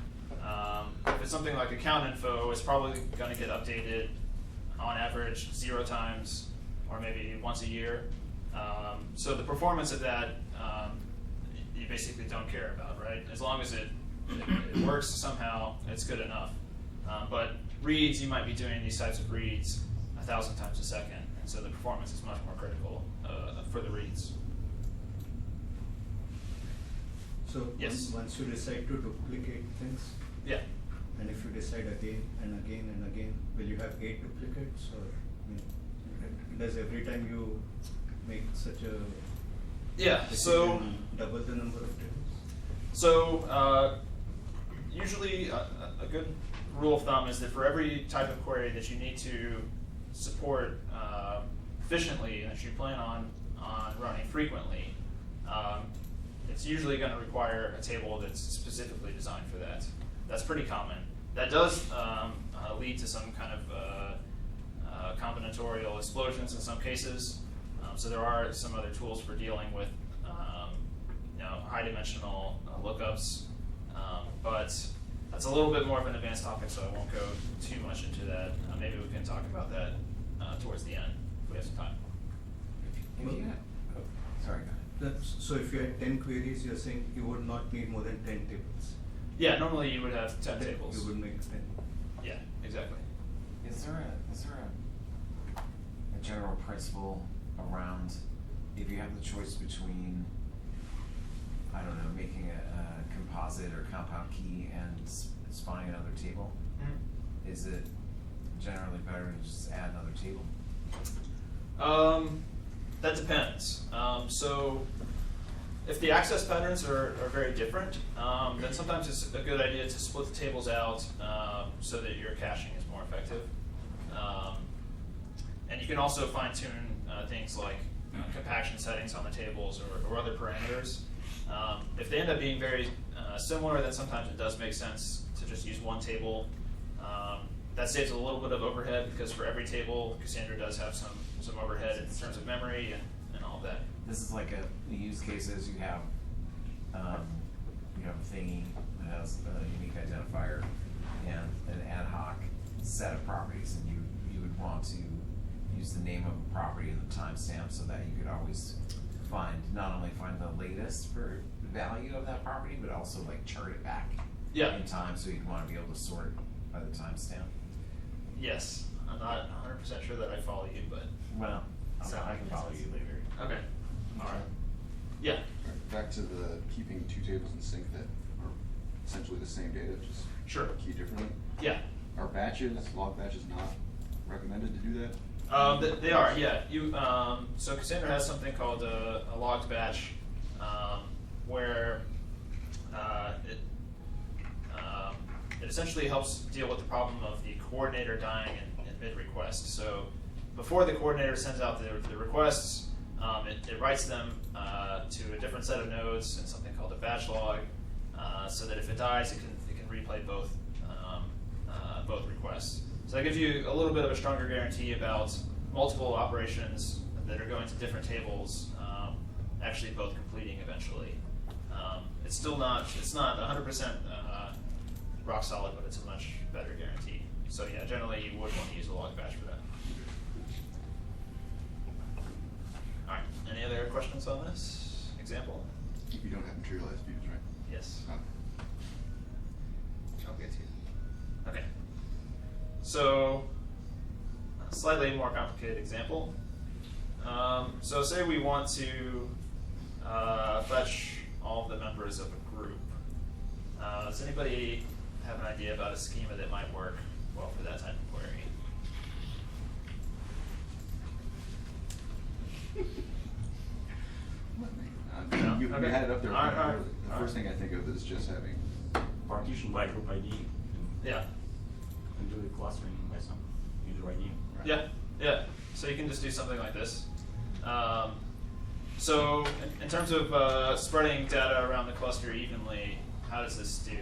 if it's something like account info, it's probably going to get updated on average 0 times or maybe once a year. So the performance of that, you basically don't care about, right? As long as it works somehow, it's good enough. But reads, you might be doing these types of reads 1,000 times a second, and so the performance is much more critical for the reads. So Yes. once you decide to duplicate things, Yeah. and if you decide again and again and again, will you have 8 duplicates, or does every time you make such a Yeah. So decision double the number of tables? So usually a good rule of thumb is that for every type of query that you need to support efficiently and that you plan on running frequently, it's usually going to require a table that's specifically designed for that. That's pretty common. That does lead to some kind of combinatorial explosions in some cases. So there are some other tools for dealing with high-dimensional lookups, but that's a little bit more of an advanced topic, so I won't go too much into that. Maybe we can talk about that towards the end if we have some time. Sorry, go ahead. So if you had 10 queries, you're saying you would not need more than 10 tables? Yeah, normally you would have 10 tables. You would make 10. Yeah, exactly. Is there a general principle around if you have the choice between, I don't know, making a composite or compound key and spawning another table? Mm-hmm. Is it generally better to just add another table? That depends. So if the access patterns are very different, then sometimes it's a good idea to split the tables out so that your caching is more effective. And you can also fine-tune things like compaction settings on the tables or other parameters. If they end up being very similar, then sometimes it does make sense to just use one table. That saves a little bit of overhead because for every table, Cassandra does have some overhead in terms of memory and all of that. This is like the use cases you have a thingy that has a unique identifier and an ad hoc set of properties, and you would want to use the name of a property and the timestamp so that you could always not only find the latest for the value of that property, but also like chart it back in time, so you'd want to be able to sort by the timestamp. Yes, I'm not 100% sure that I follow you, but well, I can follow you later. Okay. All right. Yeah. Back to the keeping 2 tables in sync that are essentially the same data, just keyed differently. Yeah. Are log batches not recommended to do that? They are, yeah. So Cassandra has something called a logged batch, where it essentially helps deal with the problem of the coordinator dying in mid-request. So before the coordinator sends out the requests, it writes them to a different set of nodes in something called a batch log, so that if it dies, it can replay both requests. So that gives you a little bit of a stronger guarantee about multiple operations that are going to different tables, actually both completing eventually. It's not 100% rock solid, but it's a much better guarantee. So yeah, generally you would want to use a log batch for that. All right, any other questions on this example? You don't have materialized views, right? Yes. I'll get to you. Okay. So, a slightly more complicated example. So say we want to fetch all of the members of a group. Does anybody have an idea about a schema that might work well for that type of query? You Okay. had it up there. All right. The first thing I think of is just having partition by group ID. Yeah. And do the clustering by some. user ID, right? Yeah. So you can just do something like this. So in terms of spreading data around the cluster evenly, how does this do?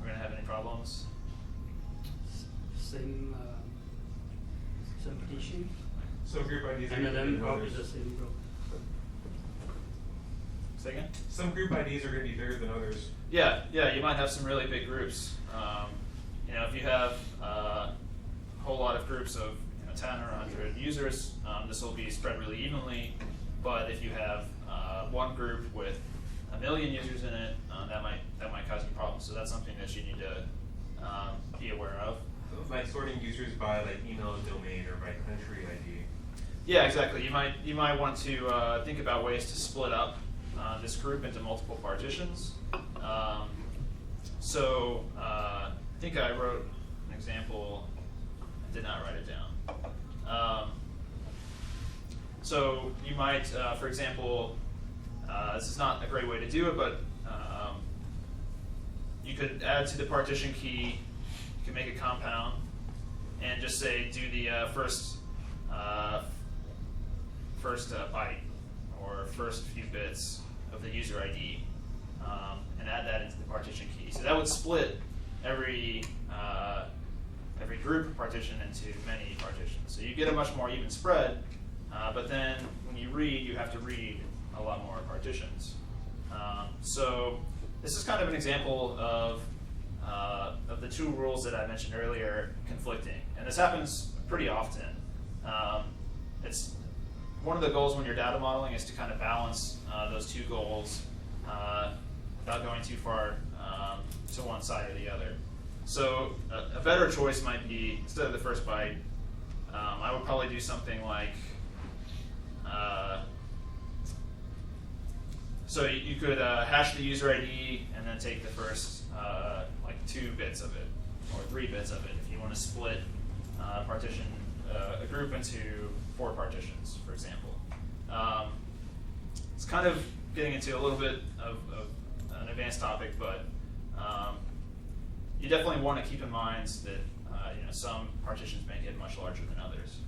We're gonna have any problems? Same partition. Some group IDs are And gonna then be probably others. the same group. Say again? Some group IDs are going to be bigger than others. Yeah, you might have some really big groups. If you have a whole lot of groups of 10 or 100 users, this will be spread really evenly. But if you have one group with 1 million users in it, that might cause you problems. So that's something that you need to be aware of. Like sorting users by like email domain or by country ID. Yeah, exactly. You might want to think about ways to split up this group into multiple partitions. I think I wrote an example. I did not write it down. So you might, for example, this is not a great way to do it, but you could add to the partition key. You can make a compound and just say do the first byte or first few bits of the user ID, and add that into the partition key. So that would split every group partition into many partitions. So you get a much more even spread, but then when you read, you have to read a lot more partitions. So this is kind of an example of the two rules that I mentioned earlier conflicting. And this happens pretty often. It's one of the goals when you're data modeling is to kind of balance those two goals without going too far to one side or the other. So a better choice might be, instead of the first byte, I would probably do something like, so you could hash the user ID and then take the first like 2 bits of it, or 3 bits of it, if you want to split partition a group into 4 partitions, for example. It's kind of getting into a little bit of an advanced topic, but you definitely want to keep in mind that some partitions may get much larger than others.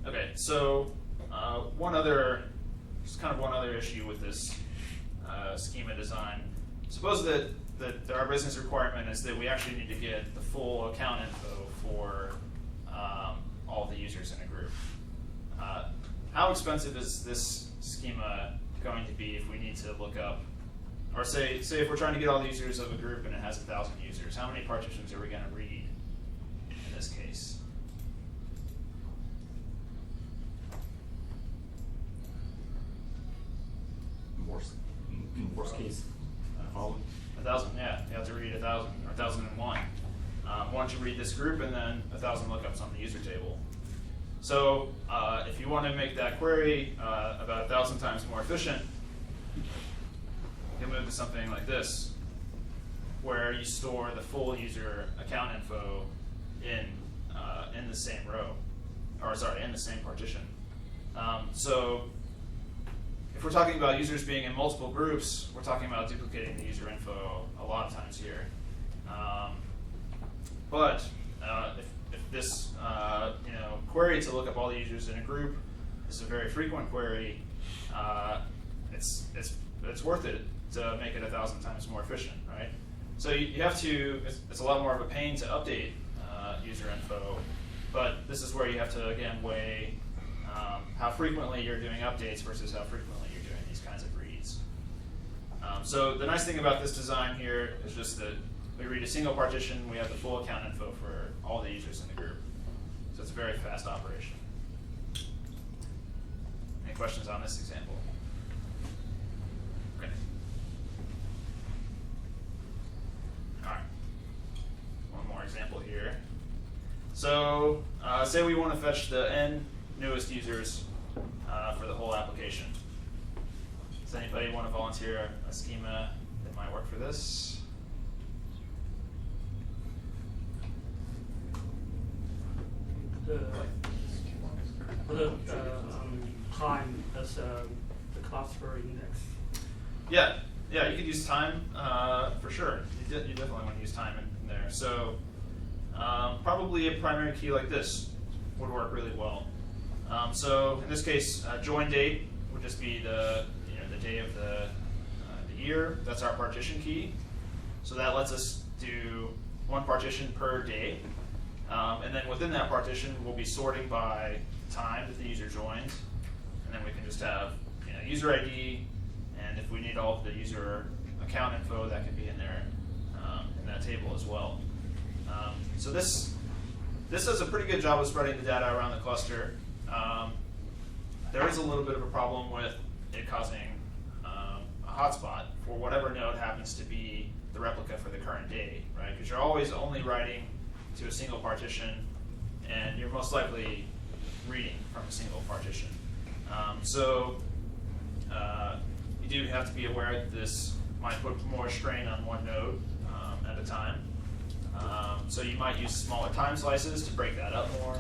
Okay, so one other issue with this schema design. Suppose that our business requirement is that we actually need to get the full account info for all the users in a group. How expensive is this schema going to be if we need to look up, or say if we're trying to get all the users of a group and it has 1,000 users, how many partitions are we going to read in this case? Worst case, 1,000, yeah. You have to read 1,000 or 1,001. Once you read this group and then 1,000 lookups on the user table. So if you want to make that query about 1,000 times more efficient, you move to something like this, where you store the full user account info in the same row, or sorry, in the same partition. So if we're talking about users being in multiple groups, we're talking about duplicating the user info a lot of times here. But if this query to look up all the users in a group is a very frequent query, it's worth it to make it 1,000 times more efficient, right? So you have to. It's a lot more of a pain to update user info, but this is where you have to again weigh how frequently you're doing updates versus how frequently you're doing these kinds of reads. So the nice thing about this design here is just that we read a single partition, we have the full account info for all the users in the group. So it's a very fast operation. Any questions on this example? Okay. All right. One more example here. So say we want to fetch the n newest users for the whole application. Does anybody want to volunteer a schema that might work for this? For the time as the cluster index. Yeah, you could use time for sure. You definitely want to use time in there. so probably a primary key like this would work really well. So in this case, join date would just be the day of the year. That's our partition key. So that lets us do one partition per day. And then within that partition, we'll be sorting by time that the user joined. And then we can just have user ID, and if we need all of the user account info, that can be in there in that table as well. So this does a pretty good job of spreading the data around the cluster. There is a little bit of a problem with it causing a hotspot for whatever node happens to be the replica for the current day, right? Because you're always only writing to a single partition, and you're most likely reading from a single partition. So you do have to be aware that this might put more strain on one node at a time. So you might use smaller time slices to break that up more.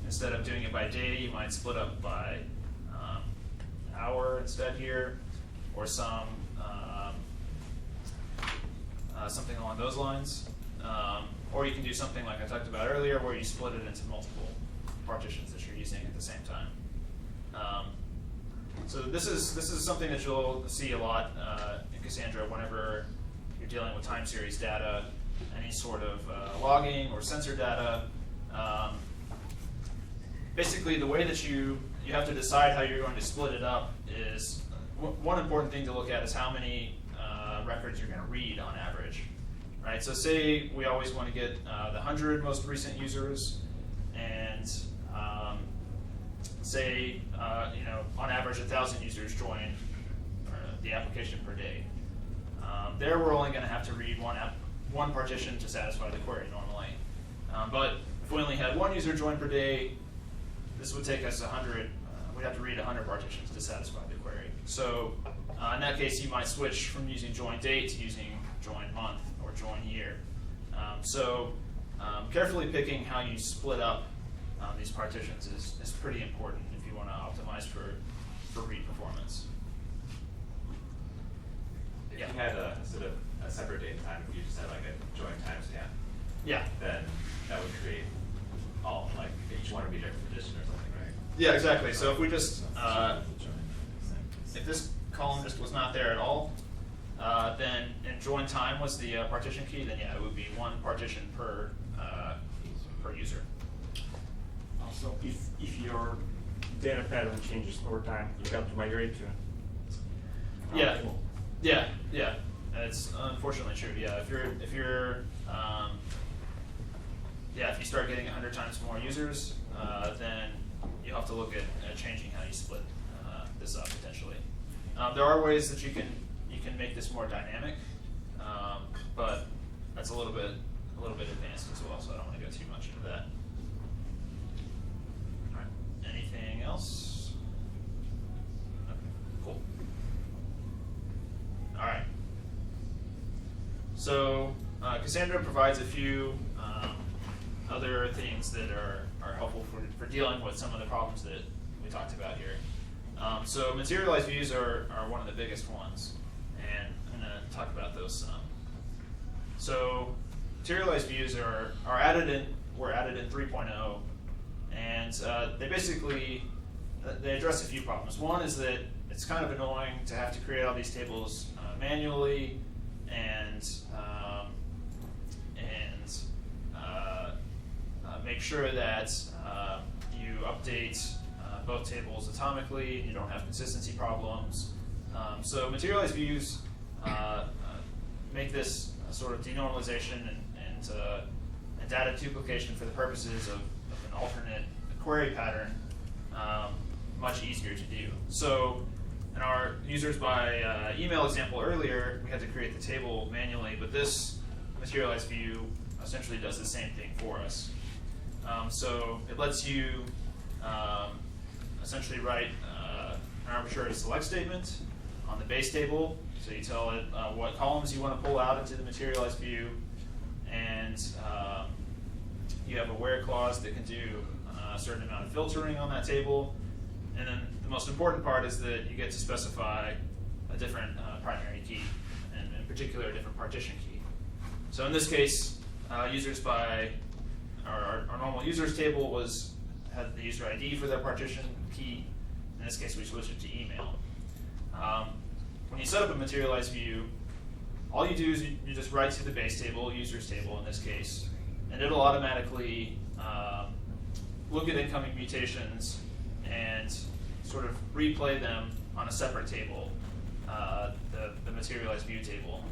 Instead of doing it by day, you might split up by hour instead here, or something along those lines. Or you can do something like I talked about earlier, where you split it into multiple partitions that you're using at the same time. So this is something that you'll see a lot in Cassandra whenever you're dealing with time series data, any sort of logging or sensor data. Basically, the way that you have to decide how you're going to split it up is one important thing to look at is how many records you're going to read on average. Right, so say we always want to get the 100 most recent users, and say on average 1,000 users join the application per day. There we're only going to have to read one partition to satisfy the query normally. But if we only had one user join per day, this would take us 100. We'd have to read 100 partitions to satisfy the query. So in that case, you might switch from using join date to using join month or join year. So carefully picking how you split up these partitions is pretty important if you want to optimize for read performance. If you had instead of a separate date and time, if you just had like a join timestamp, then that would create all each one would be a different partition or something, right? Yeah, exactly. So if we just if this column just was not there at all, then and join time was the partition key, then it would be one partition per user. Also, if your data pattern changes over time, you have to migrate to. Yeah. It's unfortunately true. Yeah, if you start getting 100 times more users, then you have to look at changing how you split this up potentially. There are ways that you can make this more dynamic, but that's a little bit advanced as well. So I don't want to go too much into that. All right. Anything else? Okay, cool. All right. So Cassandra provides a few other things that are helpful for dealing with some of the problems that we talked about here. So materialized views are one of the biggest ones, and I'm going to talk about those some. So materialized views were added in 3.0, and they address a few problems. One is that it's kind of annoying to have to create all these tables manually and make sure that you update both tables atomically and you don't have consistency problems. So materialized views make this sort of denormalization and data duplication for the purposes of an alternate query pattern much easier to do. So in our users by email example earlier, we had to create the table manually, but this materialized view essentially does the same thing for us. So it lets you essentially write an arbitrary select statement on the base table. So you tell it what columns you want to pull out into the materialized view, and you have a where clause that can do a certain amount of filtering on that table. And then the most important part is that you get to specify a different primary key, and in particular a different partition key. So in this case, users by our normal users table had the user ID for their partition key. In this case, we switched it to email. When you set up a materialized view, all you do is you just write to the base table, users table in this case, and it'll automatically look at incoming mutations and sort of replay them on a separate table, the materialized view table.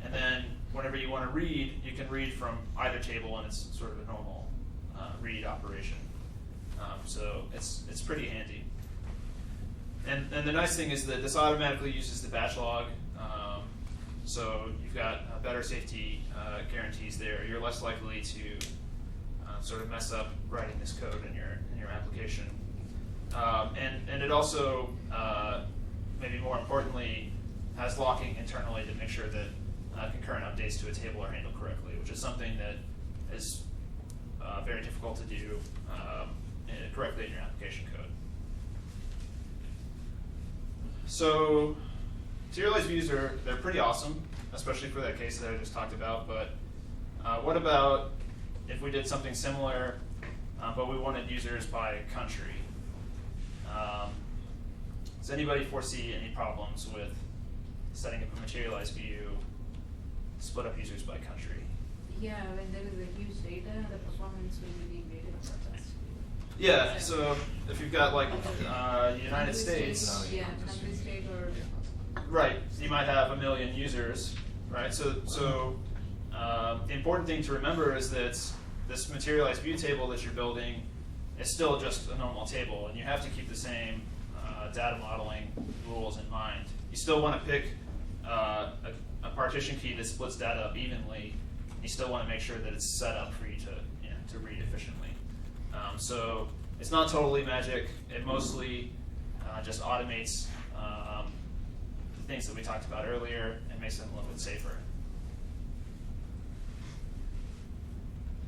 And then whenever you want to read, you can read from either table, and it's sort of a normal read operation. So it's pretty handy. And the nice thing is that this automatically uses the batch log, so you've got better safety guarantees there. You're less likely to sort of mess up writing this code in your application. And it also, maybe more importantly, has locking internally to make sure that concurrent updates to a table are handled correctly, which is something that is very difficult to do correctly in your application code. So serialized views they're pretty awesome, especially for that case that I just talked about. But what about if we did something similar, but we wanted users by country? Does anybody foresee any problems with setting up a materialized view, split up users by country? Yeah, when there is a huge data, the performance will be degraded. Yeah, so if you've got like United States, Yeah, country state or. right, you might have 1 million users, right? So the important thing to remember is that this materialized view table that you're building is still just a normal table, and you have to keep the same data modeling rules in mind. You still want to pick a partition key that splits data up evenly. You still want to make sure that it's set up for you to read efficiently. So it's not totally magic. It mostly just automates the things that we talked about earlier and makes them a little bit safer.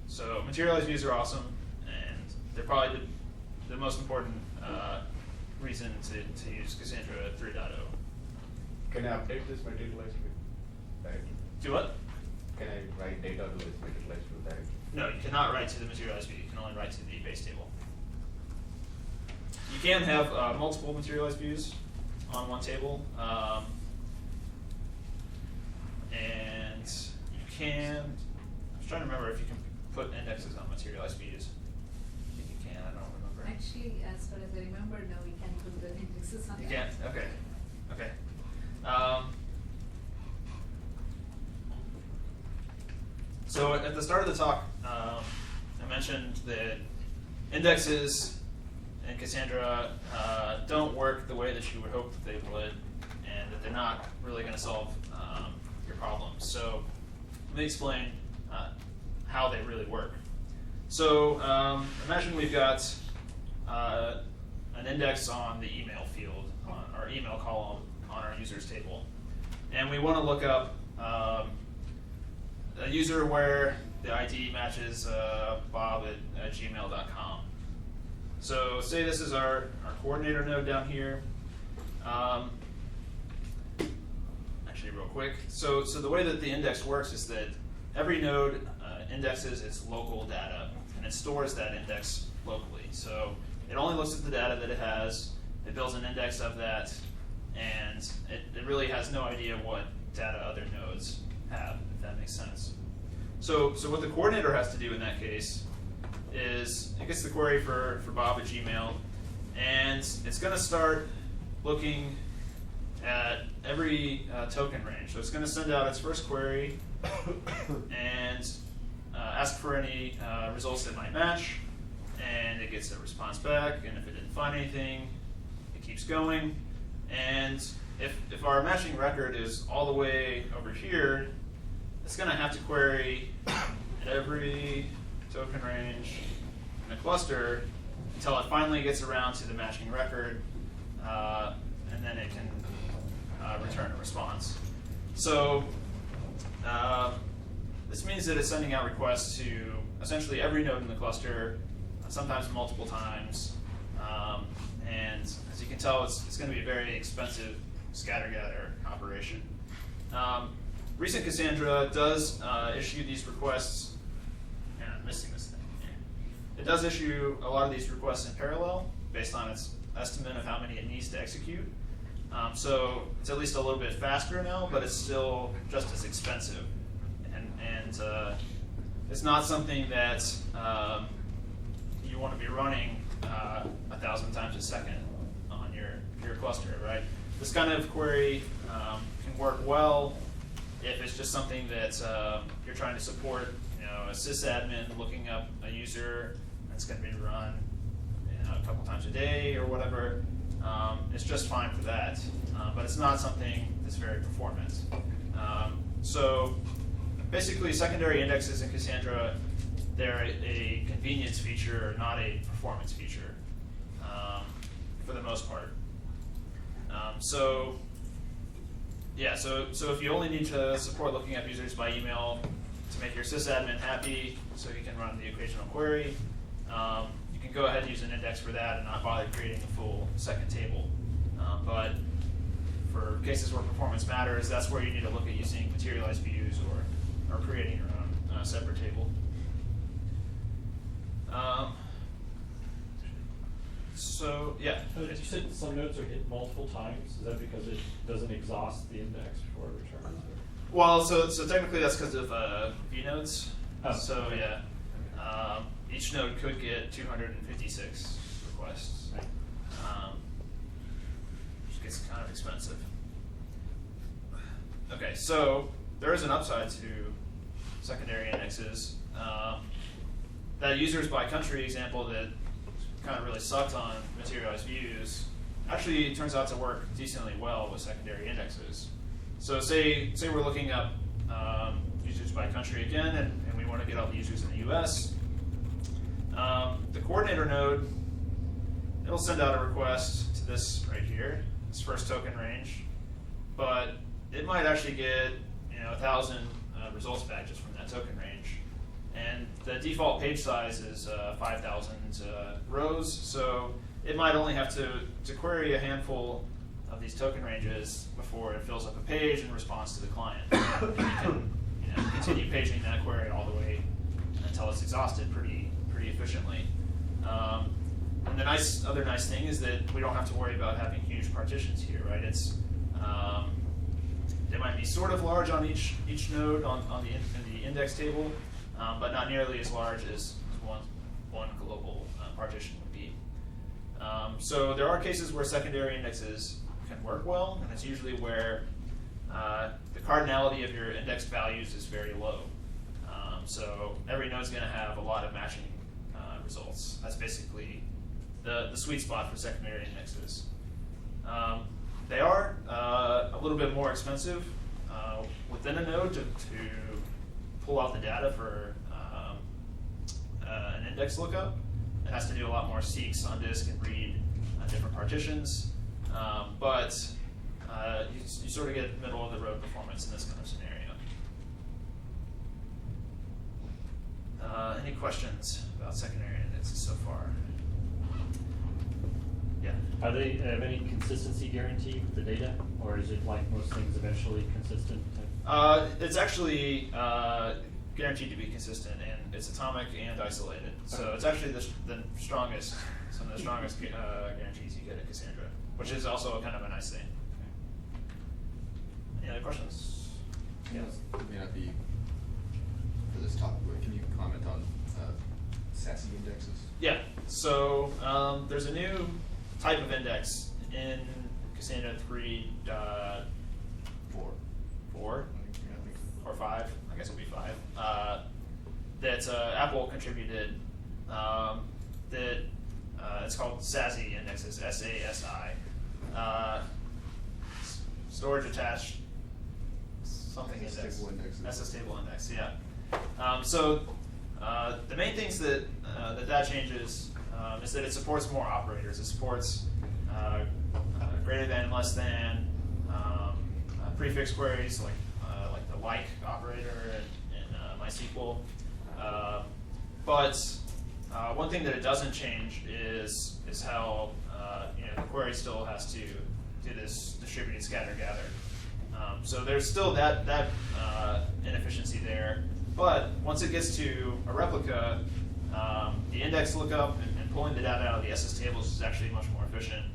So materialized views are awesome, and they're probably the most important reason to use Cassandra 3.0. Can I update this materialized view directly? Do what? Can I write data to this materialized view directly? No, you cannot write to the materialized view. You can only write to the base table. You can have multiple materialized views on one table, and you can. I was trying to remember if you can put indexes on materialized views. I think you can. I don't remember. Actually, as far as I remember, no, we can't put the indexes on. You can't. Okay. Okay. So at the start of the talk, I mentioned that indexes in Cassandra don't work the way that you would hope that they would, and that they're not really going to solve your problems. So let me explain how they really work. So imagine we've got an index on the email field, on our email column on our users table, and we want to look up a user where the ID matches Bob at gmail.com. So say this is our coordinator node down here. Actually, real quick. So the way that the index works is that every node indexes its local data, and it stores that index locally. So it only looks at the data that it has, it builds an index of that, and it really has no idea what data other nodes have, if that makes sense. So what the coordinator has to do in that case is it gets the query for Bob at Gmail, and it's going to start looking at every token range. So it's going to send out its first query and ask for any results that might match, and it gets a response back, and if it didn't find anything, it keeps going. And if our matching record is all the way over here, it's going to have to query every token range in the cluster until it finally gets around to the matching record, and then it can return a response. So this means that it's sending out requests to essentially every node in the cluster, sometimes multiple times, and as you can tell, it's going to be a very expensive scatter-gather operation. Recent Cassandra does issue these requests missing this thing here. It does issue a lot of these requests in parallel based on its estimate of how many it needs to execute. So it's at least a little bit faster now, but it's still just as expensive. And it's not something that you want to be running 1,000 times a second on your cluster, right? This kind of query can work well if it's just something that you're trying to support, a sysadmin looking up a user that's going to be run a couple times a day or whatever. It's just fine for that, but it's not something that's very performant. So basically, secondary indexes in Cassandra, they're a convenience feature, not a performance feature, for the most part. So if you only need to support looking up users by email to make your sysadmin happy so he can run the occasional query, you can go ahead and use an index for that and not bother creating a full second table. But for cases where performance matters, that's where you need to look at using materialized views or creating your own separate table. So yeah. You said some nodes are hit multiple times. Is that because it doesn't exhaust the index before it returns? Well, so technically that's because of vnodes. Oh, so okay. Yeah, each node could get 256 requests, which gets kind of expensive. Okay, so there is an upside to secondary indexes. That users by country example that kind of really sucked on materialized views actually turns out to work decently well with secondary indexes. So say we're looking up users by country again, and we want to get all the users in the US. The coordinator node, it'll send out a request to this right here, this first token range, but it might actually get 1,000 results back just from that token range. And the default page size is 5,000 rows, so it might only have to query a handful of these token ranges before it fills up a page in response to the client. And you can continue paging that query all the way until it's exhausted pretty efficiently. And the other nice thing is that we don't have to worry about having huge partitions here, right? They might be sort of large on each node in the index table, but not nearly as large as one global partition would be. So there are cases where secondary indexes can work well, and it's usually where the cardinality of your index values is very low. So every node's going to have a lot of matching results. That's basically the sweet spot for secondary indexes. They are a little bit more expensive within a node to pull out the data for an index lookup. It has to do a lot more seeks on disk and read different partitions. But you sort of get middle of the road performance in this kind of scenario. Any questions about secondary indexes so far? Yeah. Are they have any consistency guarantee with the data, or is it like most things eventually consistent? It's actually guaranteed to be consistent, and it's atomic and isolated. So it's actually the strongest, some of the strongest guarantees you get at Cassandra, which is also kind of a nice thing. Any other questions? Yes. It may not be for this topic, but can you comment on SASE indexes? Yeah. So there's a new type of index in Cassandra 3.4 or 5, I guess it'll be 5, that Apple contributed that it's called SASE indexes, SASI. Storage attached something index. That's a stable index, yeah. So the main things that changes is that it supports more operators. It supports greater than, less than, prefix queries like the like operator in MySQL. But one thing that it doesn't change is how the query still has to do this distributed scatter gather. So there's still that inefficiency there. But once it gets to a replica, the index lookup and pulling the data out of the SS tables is actually much more efficient.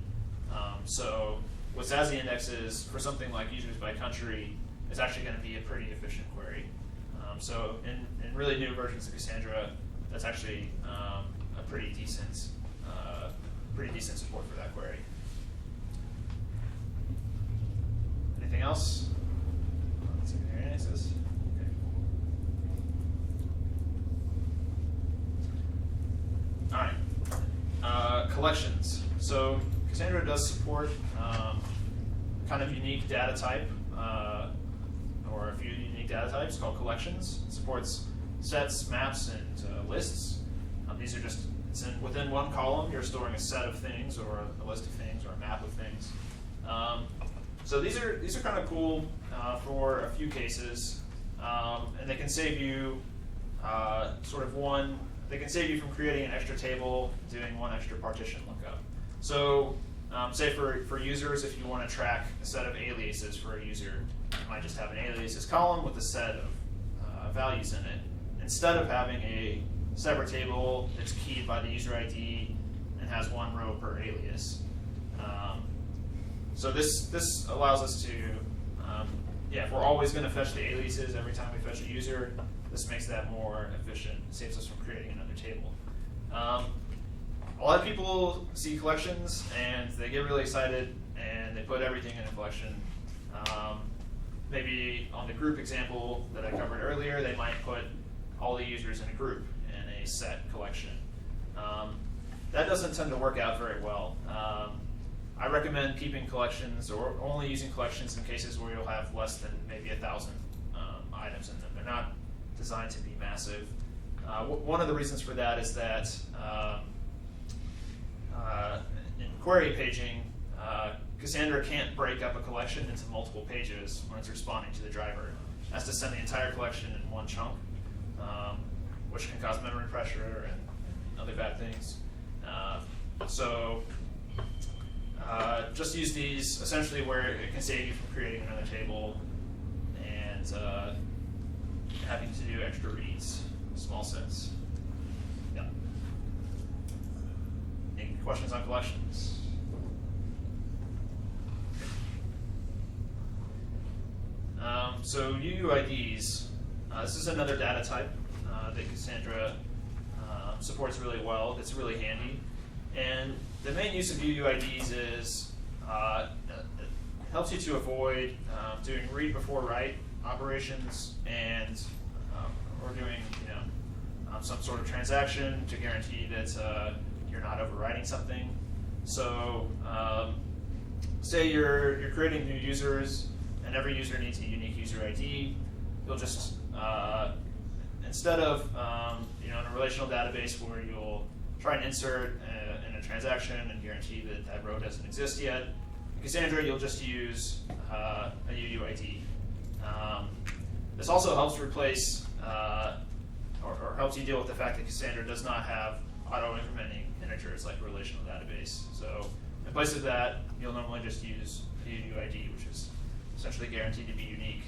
So what SASE indexes for something like users by country is actually going to be a pretty efficient query. So in really new versions of Cassandra, that's actually a pretty decent support for that query. Anything else? Secondary indexes. Okay. All right. Collections. So Cassandra does support kind of unique data type, or a few unique data types called collections. It supports sets, maps, and lists. These are just within one column. You're storing a set of things, or a list of things, or a map of things. So these are kind of cool for a few cases, and they can save you They can save you from creating an extra table, doing one extra partition lookup. So say for users, if you want to track a set of aliases for a user, you might just have an aliases column with a set of values in it, instead of having a separate table that's keyed by the user ID and has one row per alias. So this allows us to, if we're always going to fetch the aliases every time we fetch a user, this makes that more efficient. It saves us from creating another table. A lot of people see collections and they get really excited and they put everything in a collection. Maybe on the group example that I covered earlier, they might put all the users in a group in a set collection. That doesn't tend to work out very well. I recommend keeping collections or only using collections in cases where you'll have less than maybe 1,000 items in them. They're not designed to be massive. One of the reasons for that is that in query paging, Cassandra can't break up a collection into multiple pages when it's responding to the driver. It has to send the entire collection in one chunk, which can cause memory pressure and other bad things. Just use these essentially where it can save you from creating another table and having to do extra reads, small sets. Yeah. Any questions on collections? So UUIDs, this is another data type that Cassandra supports really well. It's really handy. And the main use of UUIDs is it helps you to avoid doing read before write operations and or doing some sort of transaction to guarantee that you're not overwriting something. So say you're creating new users and every user needs a unique user ID. You'll just instead of in a relational database where you'll try and insert in a transaction and guarantee that that row doesn't exist yet, in Cassandra you'll just use a UUID. This also helps replace or helps you deal with the fact that Cassandra does not have auto-incrementing integers like a relational database. So in place of that, you'll normally just use a UUID, which is essentially guaranteed to be unique.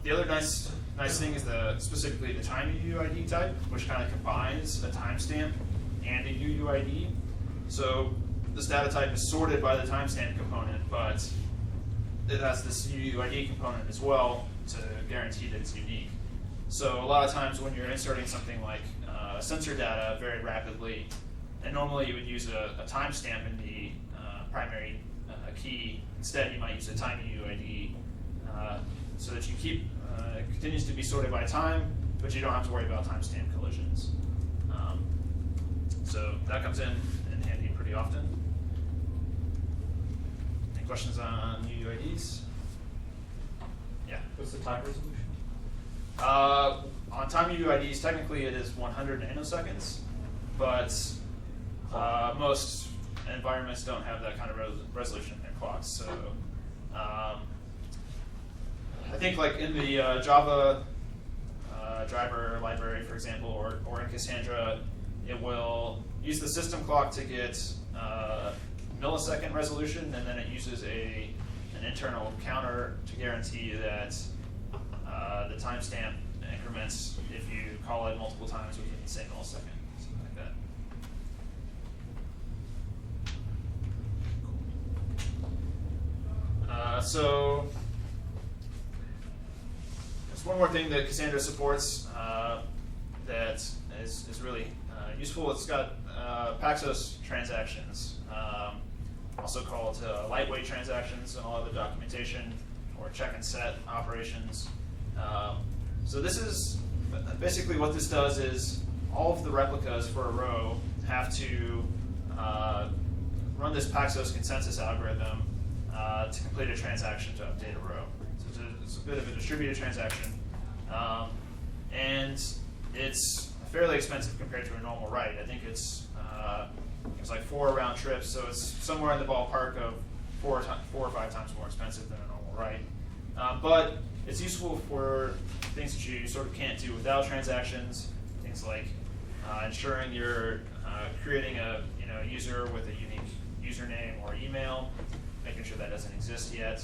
The other nice thing is specifically the time UUID type, which kind of combines a timestamp and a UUID. So this data type is sorted by the timestamp component, but it has this UUID component as well to guarantee that it's unique. So a lot of times when you're inserting something like sensor data very rapidly, and normally you would use a timestamp in the primary key, instead you might use a time UUID so that you keep, it continues to be sorted by time, but you don't have to worry about timestamp collisions. So that comes in handy pretty often. Any questions on UUIDs? Yeah. What's the time resolution? On time UUIDs, technically it is 100 nanoseconds, but most environments don't have that kind of resolution in their clocks. So I think like in the Java driver library, for example, or in Cassandra, it will use the system clock to get millisecond resolution, and then it uses an internal counter to guarantee that the timestamp increments if you call it multiple times within the same millisecond, something like that. So there's one more thing that Cassandra supports that is really useful. It's got Paxos transactions, also called lightweight transactions in a lot of the documentation, or check and set operations. So this is basically what this does is all of the replicas for a row have to run this Paxos consensus algorithm to complete a transaction to update a row. So it's a bit of a distributed transaction. And it's fairly expensive compared to a normal write. I think it's like 4 round trips, so it's somewhere in the ballpark of 4 or 5 times more expensive than a normal write. But it's useful for things that you sort of can't do without transactions, things like ensuring you're creating a user with a unique username or email, making sure that doesn't exist yet.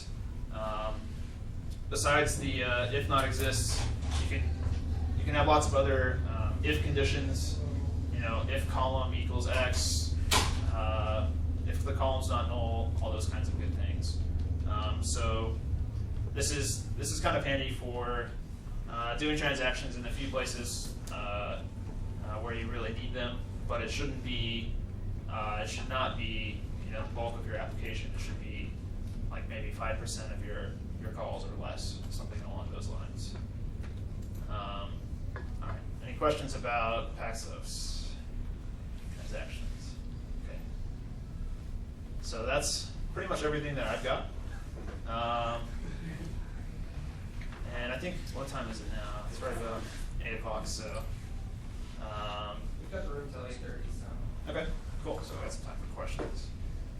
Besides the if not exists, you can have lots of other if conditions. If column equals X, if the column's not null, all those kinds of good things. So this is kind of handy for doing transactions in a few places where you really need them, but it shouldn't be. It should not be the bulk of your application. It should be like maybe 5% of your calls or less, something along those lines. All right. Any questions about Paxos transactions? Okay. So that's pretty much everything that I've got. And I think, what time is it now? It's right about 8 o'clock, so. We've got the room till 8:30, so. Okay, cool. So we got some time for questions.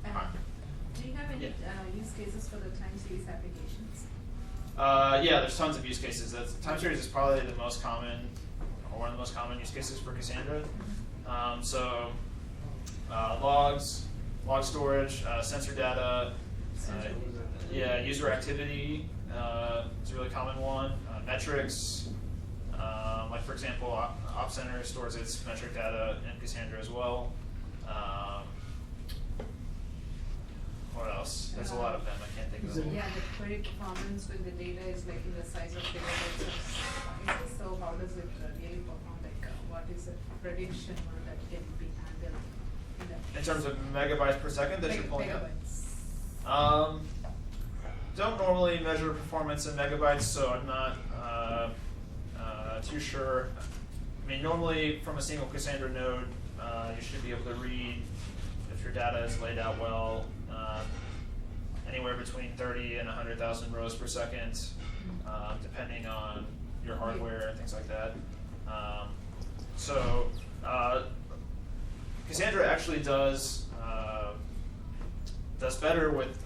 All right. Do you have any Yeah. use cases for the time series applications? Yeah, there's tons of use cases. Time series is probably the most common, or one of the most common use cases for Cassandra. So logs, log storage, sensor data, user activity is a really common one. Metrics, like for example, Op Center stores its metric data in Cassandra as well. What else? There's a lot of them. I can't think of them. Yeah, the query performance when the data is like in the size of gigabytes of sizes. So how does it really perform? Like what is the prediction that can be handled In terms of megabytes per second that you're pulling up? Don't normally measure performance in megabytes, so I'm not too sure. I mean, normally from a single Cassandra node, you should be able to read, if your data is laid out well, anywhere between 30 and 100,000 rows per second, depending on your hardware and things like that. So Cassandra actually does better with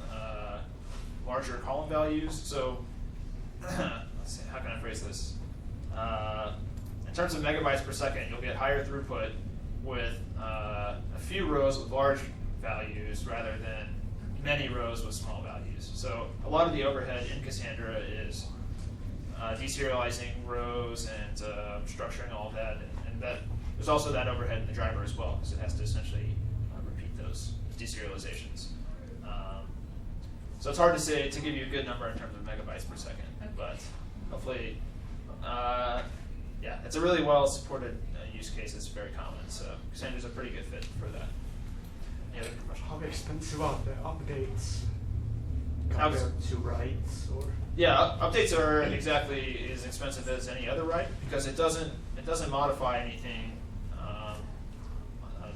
larger column values. So let's see, how can I phrase this? In terms of megabytes per second, you'll get higher throughput with a few rows with large values rather than many rows with small values. So a lot of the overhead in Cassandra is deserializing rows and structuring all of that, and that there's also that overhead in the driver as well, because it has to essentially repeat those deserializations. So it's hard to say, to give you a good number in terms of megabytes per second, but hopefully, yeah, it's a really well supported use case. It's very common, so Cassandra's a pretty good fit for that. Any other questions? How expensive are the updates compared to writes? Or yeah, updates are exactly as expensive as any other write, because it doesn't modify anything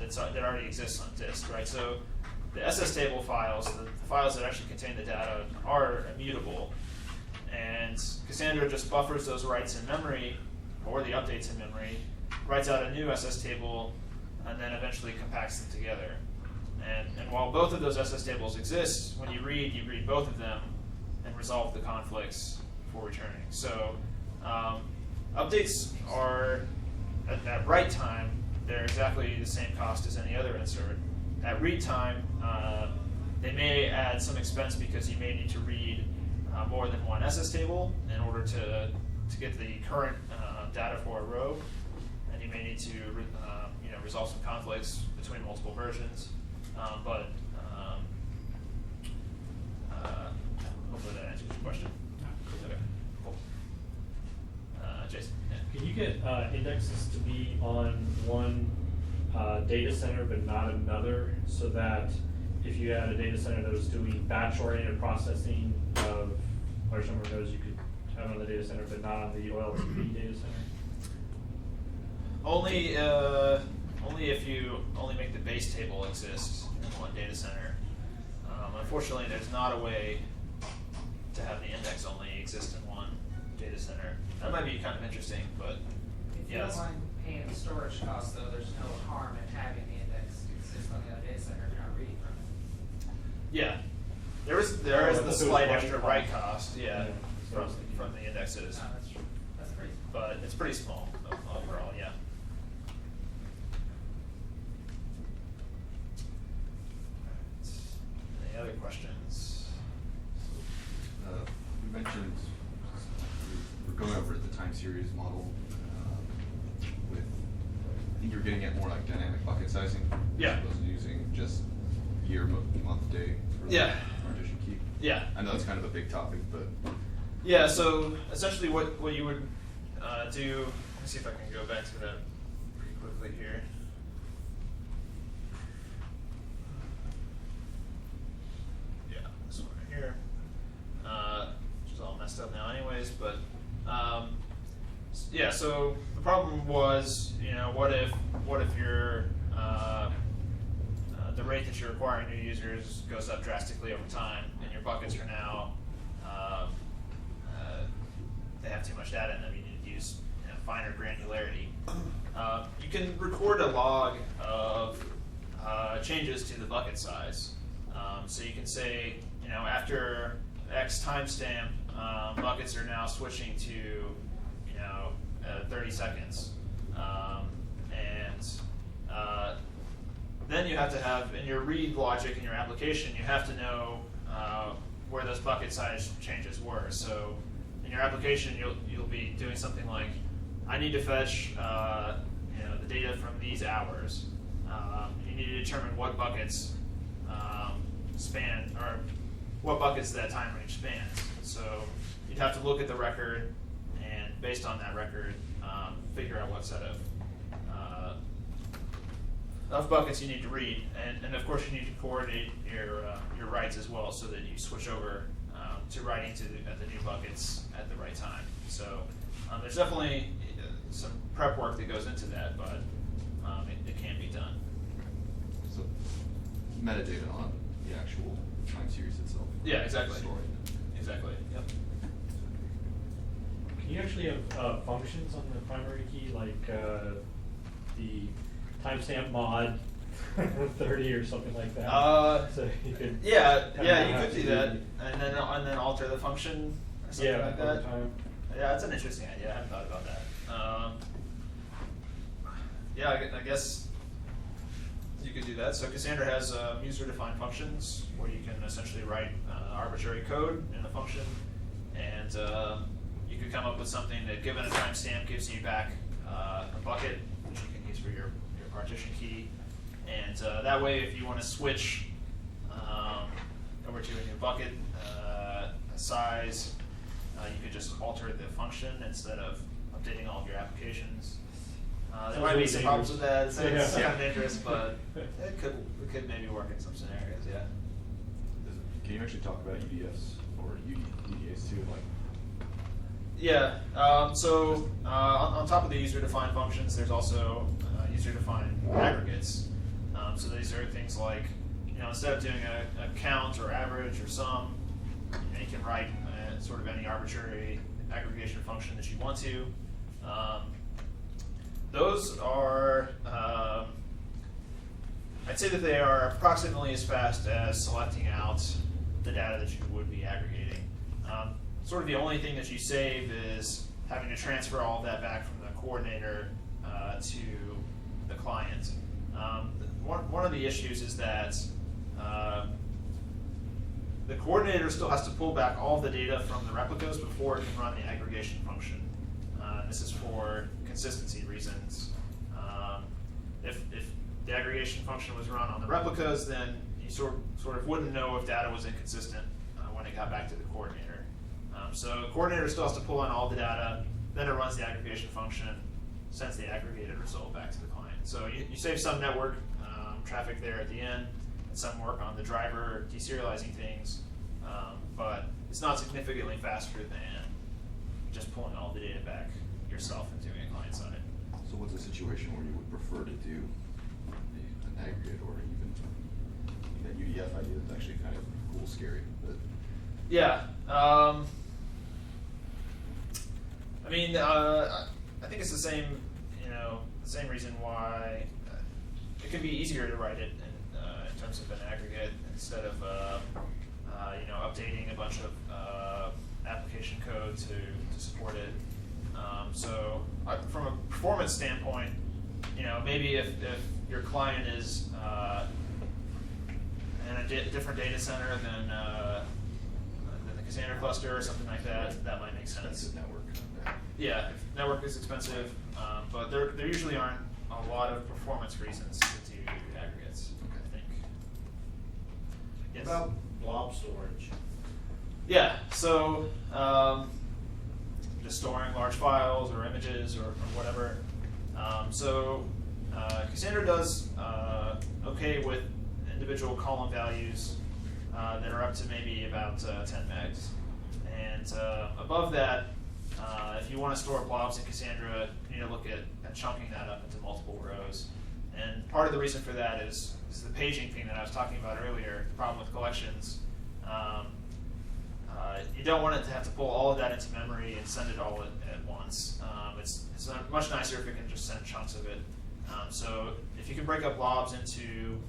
that already exists on disk, right? So the SS table files, the files that actually contain the data, are immutable, and Cassandra just buffers those writes in memory, or the updates in memory, writes out a new SS table, and then eventually compacts them together. And while both of those SS tables exist, when you read both of them and resolve the conflicts before returning. So updates are, at write time, they're exactly the same cost as any other insert. At read time, they may add some expense because you may need to read more than one SS table in order to get the current data for a row, and you may need to resolve some conflicts between multiple versions. But hopefully that answers your question. Okay, cool. Jason. Yeah. Can you get indexes to be on one data center but not another, so that if you had a data center that was doing batch-oriented processing of large number of nodes, you could have on the data center but not on the OLTP data center? Only if you only make the base table exist in one data center. Unfortunately, there's not a way to have the index only exist in one data center. That might be kind of interesting, but If you don't mind paying the storage costs, though, there's no harm in having the index exist on the other data center if you're not reading from it. yeah, there is the slight extra write cost, from the indexes. No, that's true. That's pretty small. But it's pretty small overall, yeah. Any other questions? You mentioned we're going over the time series model with, I think you're getting at more like dynamic bucket sizing. Yeah. As opposed to using just year, month, day for the partition key. Yeah. I know it's kind of a big topic, but. Yeah, so essentially what you would do, let me see if I can go back to that pretty quickly here. Yeah, this one right here, which is all messed up now anyways, but yeah, so the problem was, what if your the rate that you're acquiring new users goes up drastically over time, and your buckets are now they have too much data in them. You need to use finer granularity. You can record a log of changes to the bucket size. So you can say, after X timestamp, buckets are now switching to 30 seconds, and then you have to have, in your read logic in your application, you have to know where those bucket size changes were. So in your application, you'll be doing something like, I need to fetch the data from these hours. You need to determine what buckets span, or what buckets that time range spans. So you'd have to look at the record, and based on that record, figure out what set of buckets you need to read, and of course you need to coordinate your writes as well, so that you switch over to writing at the new buckets at the right time. So there's definitely some prep work that goes into that, but it can be done. So metadata on the actual time series itself. Yeah, exactly. Stored. Exactly. Yep. Can you actually have functions on the primary key, like the timestamp mod 30 or something like that? So you could you could do that, and then alter the function or something like that. Over time. Yeah, that's an interesting idea. I hadn't thought about that. I guess you could do that. So Cassandra has user-defined functions where you can essentially write arbitrary code in a function, and you could come up with something that, given a timestamp, gives you back a bucket, which you can use for your partition key. And that way, if you want to switch over to a new bucket size, you could just alter the function instead of updating all of your applications. There might be some problems with that. It's kind of dangerous, but it could maybe work in some scenarios. Yeah. Can you actually talk about UDFs or UDAs too? Yeah. So on top of the user-defined functions, there's also user-defined aggregates. So these are things like, instead of doing a count or average or sum, you can write sort of any arbitrary aggregation function that you want to. Those are, I'd say that they are approximately as fast as selecting out the data that you would be aggregating. Sort of the only thing that you save is having to transfer all of that back from the coordinator to the client. One of the issues is that the coordinator still has to pull back all of the data from the replicas before it can run the aggregation function. This is for consistency reasons. If the aggregation function was run on the replicas, then you sort of wouldn't know if data was inconsistent when it got back to the coordinator. So the coordinator still has to pull in all the data, then it runs the aggregation function, sends the aggregated result back to the client. So you save some network traffic there at the end, and some work on the driver deserializing things, but it's not significantly faster than just pulling all the data back yourself and doing a client side. So what's a situation where you would prefer to do an aggregate or even that UDF idea that's actually kind of cool, scary, but. Yeah, I mean, I think it's the same, the same reason why it can be easier to write it in terms of an aggregate instead of, updating a bunch of application code to support it. So from a performance standpoint, maybe if your client is in a different data center than the Cassandra cluster or something like that, that might make sense. Expensive network. Yeah, network is expensive, but there usually aren't a lot of performance reasons to do aggregates, I think. Yes? About blob storage. Yeah, so just storing large files or images or whatever. Cassandra does okay with individual column values that are up to maybe about 10 megs. And above that, if you want to store blobs in Cassandra, you need to look at chunking that up into multiple rows. And part of the reason for that is the paging thing that I was talking about earlier, the problem with collections. You don't want it to have to pull all of that into memory and send it all at once. It's much nicer if it can just send chunks of it. So if you can break up blobs into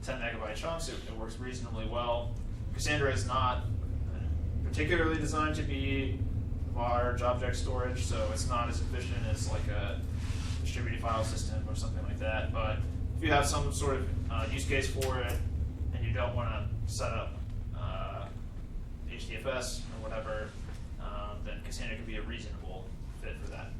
10 megabyte chunks, it works reasonably well. Cassandra is not particularly designed to be large object storage, so it's not as efficient as like a distributed file system or something like that. But if you have some sort of use case for it and you don't want to set up HDFS or whatever, then Cassandra could be a reasonable fit for that.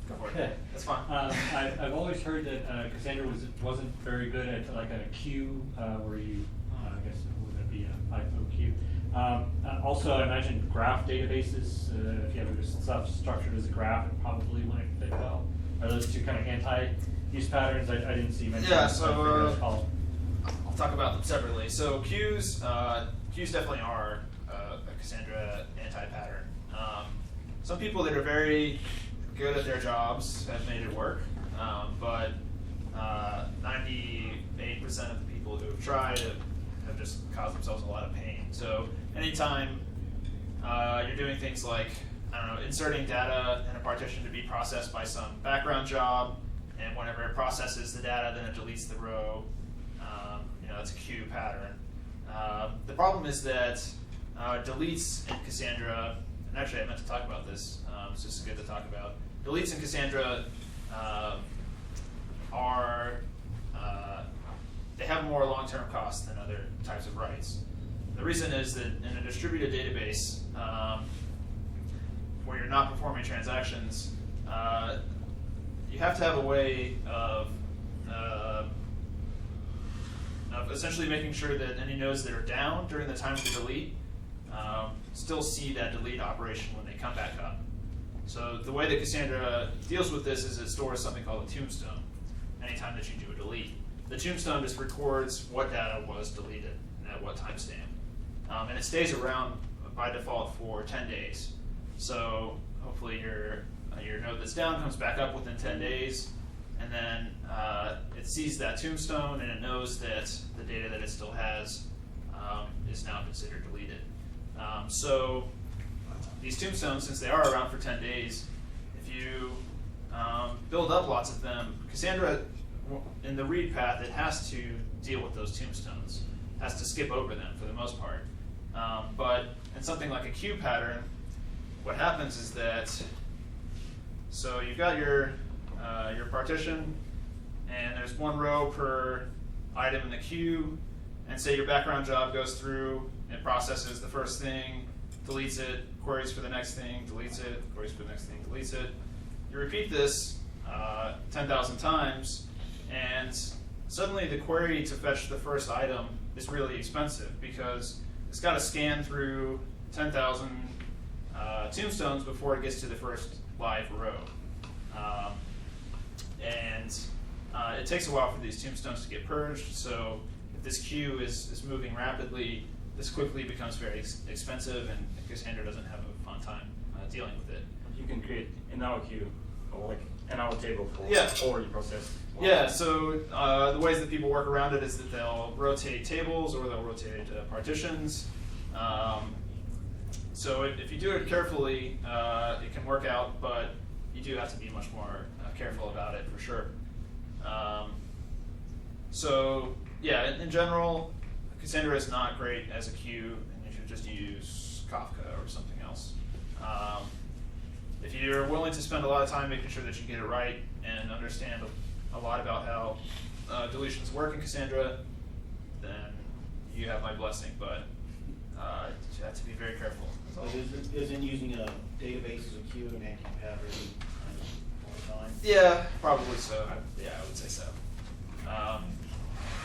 Go for it. That's fine. I've always heard that Cassandra wasn't very good at like a queue where you, I guess, would that be a FIFO queue? Also, I imagine graph databases, if you have stuff structured as a graph, it probably wouldn't fit well. Are those two kind of anti-use patterns? I didn't see mentioned. Yeah, so I'll talk about them separately. So queues definitely are a Cassandra anti-pattern. Some people that are very good at their jobs have made it work, but 98% of the people who have tried have just caused themselves a lot of pain. So anytime you're doing things like, inserting data in a partition to be processed by some background job, and whenever it processes the data, then it deletes the row, that's a queue pattern. The problem is that deletes in Cassandra, and actually I meant to talk about this, so this is good to talk about. Deletes in Cassandra they have more long-term costs than other types of writes. The reason is that in a distributed database, where you're not performing transactions, you have to have a way of essentially making sure that any nodes that are down during the time of the delete still see that delete operation when they come back up. So the way that Cassandra deals with this is it stores something called a tombstone anytime that you do a delete. The tombstone just records what data was deleted and at what timestamp. And it stays around by default for 10 days. So hopefully your node that's down comes back up within 10 days, and then it sees that tombstone and it knows that the data that it still has is now considered deleted. So these tombstones, since they are around for 10 days, if you build up lots of them, Cassandra, in the read path, it has to deal with those tombstones, has to skip over them for the most part. But in something like a queue pattern, what happens is that, so you've got your partition, and there's one row per item in the queue, and say your background job goes through and processes the first thing, deletes it, queries for the next thing, deletes it, queries for the next thing, deletes it. You repeat this 10,000 times, and suddenly the query to fetch the first item is really expensive because it's got to scan through 10,000 tombstones before it gets to the first live row. It takes a while for these tombstones to get purged, so if this queue is moving rapidly, this quickly becomes very expensive, and Cassandra doesn't have a fun time dealing with it. You can create an hour queue, or like an hour table for all your process. Yeah, so the ways that people work around it is that they'll rotate tables or they'll rotate partitions. So if you do it carefully, it can work out, but you do have to be much more careful about it for sure. So yeah, in general, Cassandra is not great as a queue, and you should just use Kafka or something else. If you're willing to spend a lot of time making sure that you get it right and understand a lot about how deletions work in Cassandra, then you have my blessing, but you have to be very careful. So isn't using a database as a queue an anti-compatibility all the time? Yeah, probably so. Yeah, I would say so.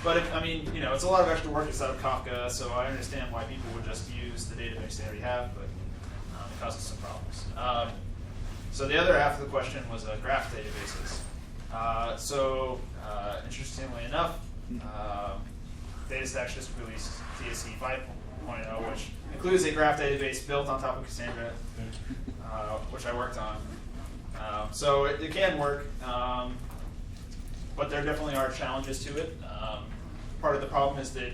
But I mean, it's a lot of extra work inside of Kafka, so I understand why people would just use the database they already have, but it causes some problems. So the other half of the question was graph databases. Interestingly enough, DataStax just released DSC 5.0, which includes a graph database built on top of Cassandra, which I worked on. So it can work, but there definitely are challenges to it. Part of the problem is that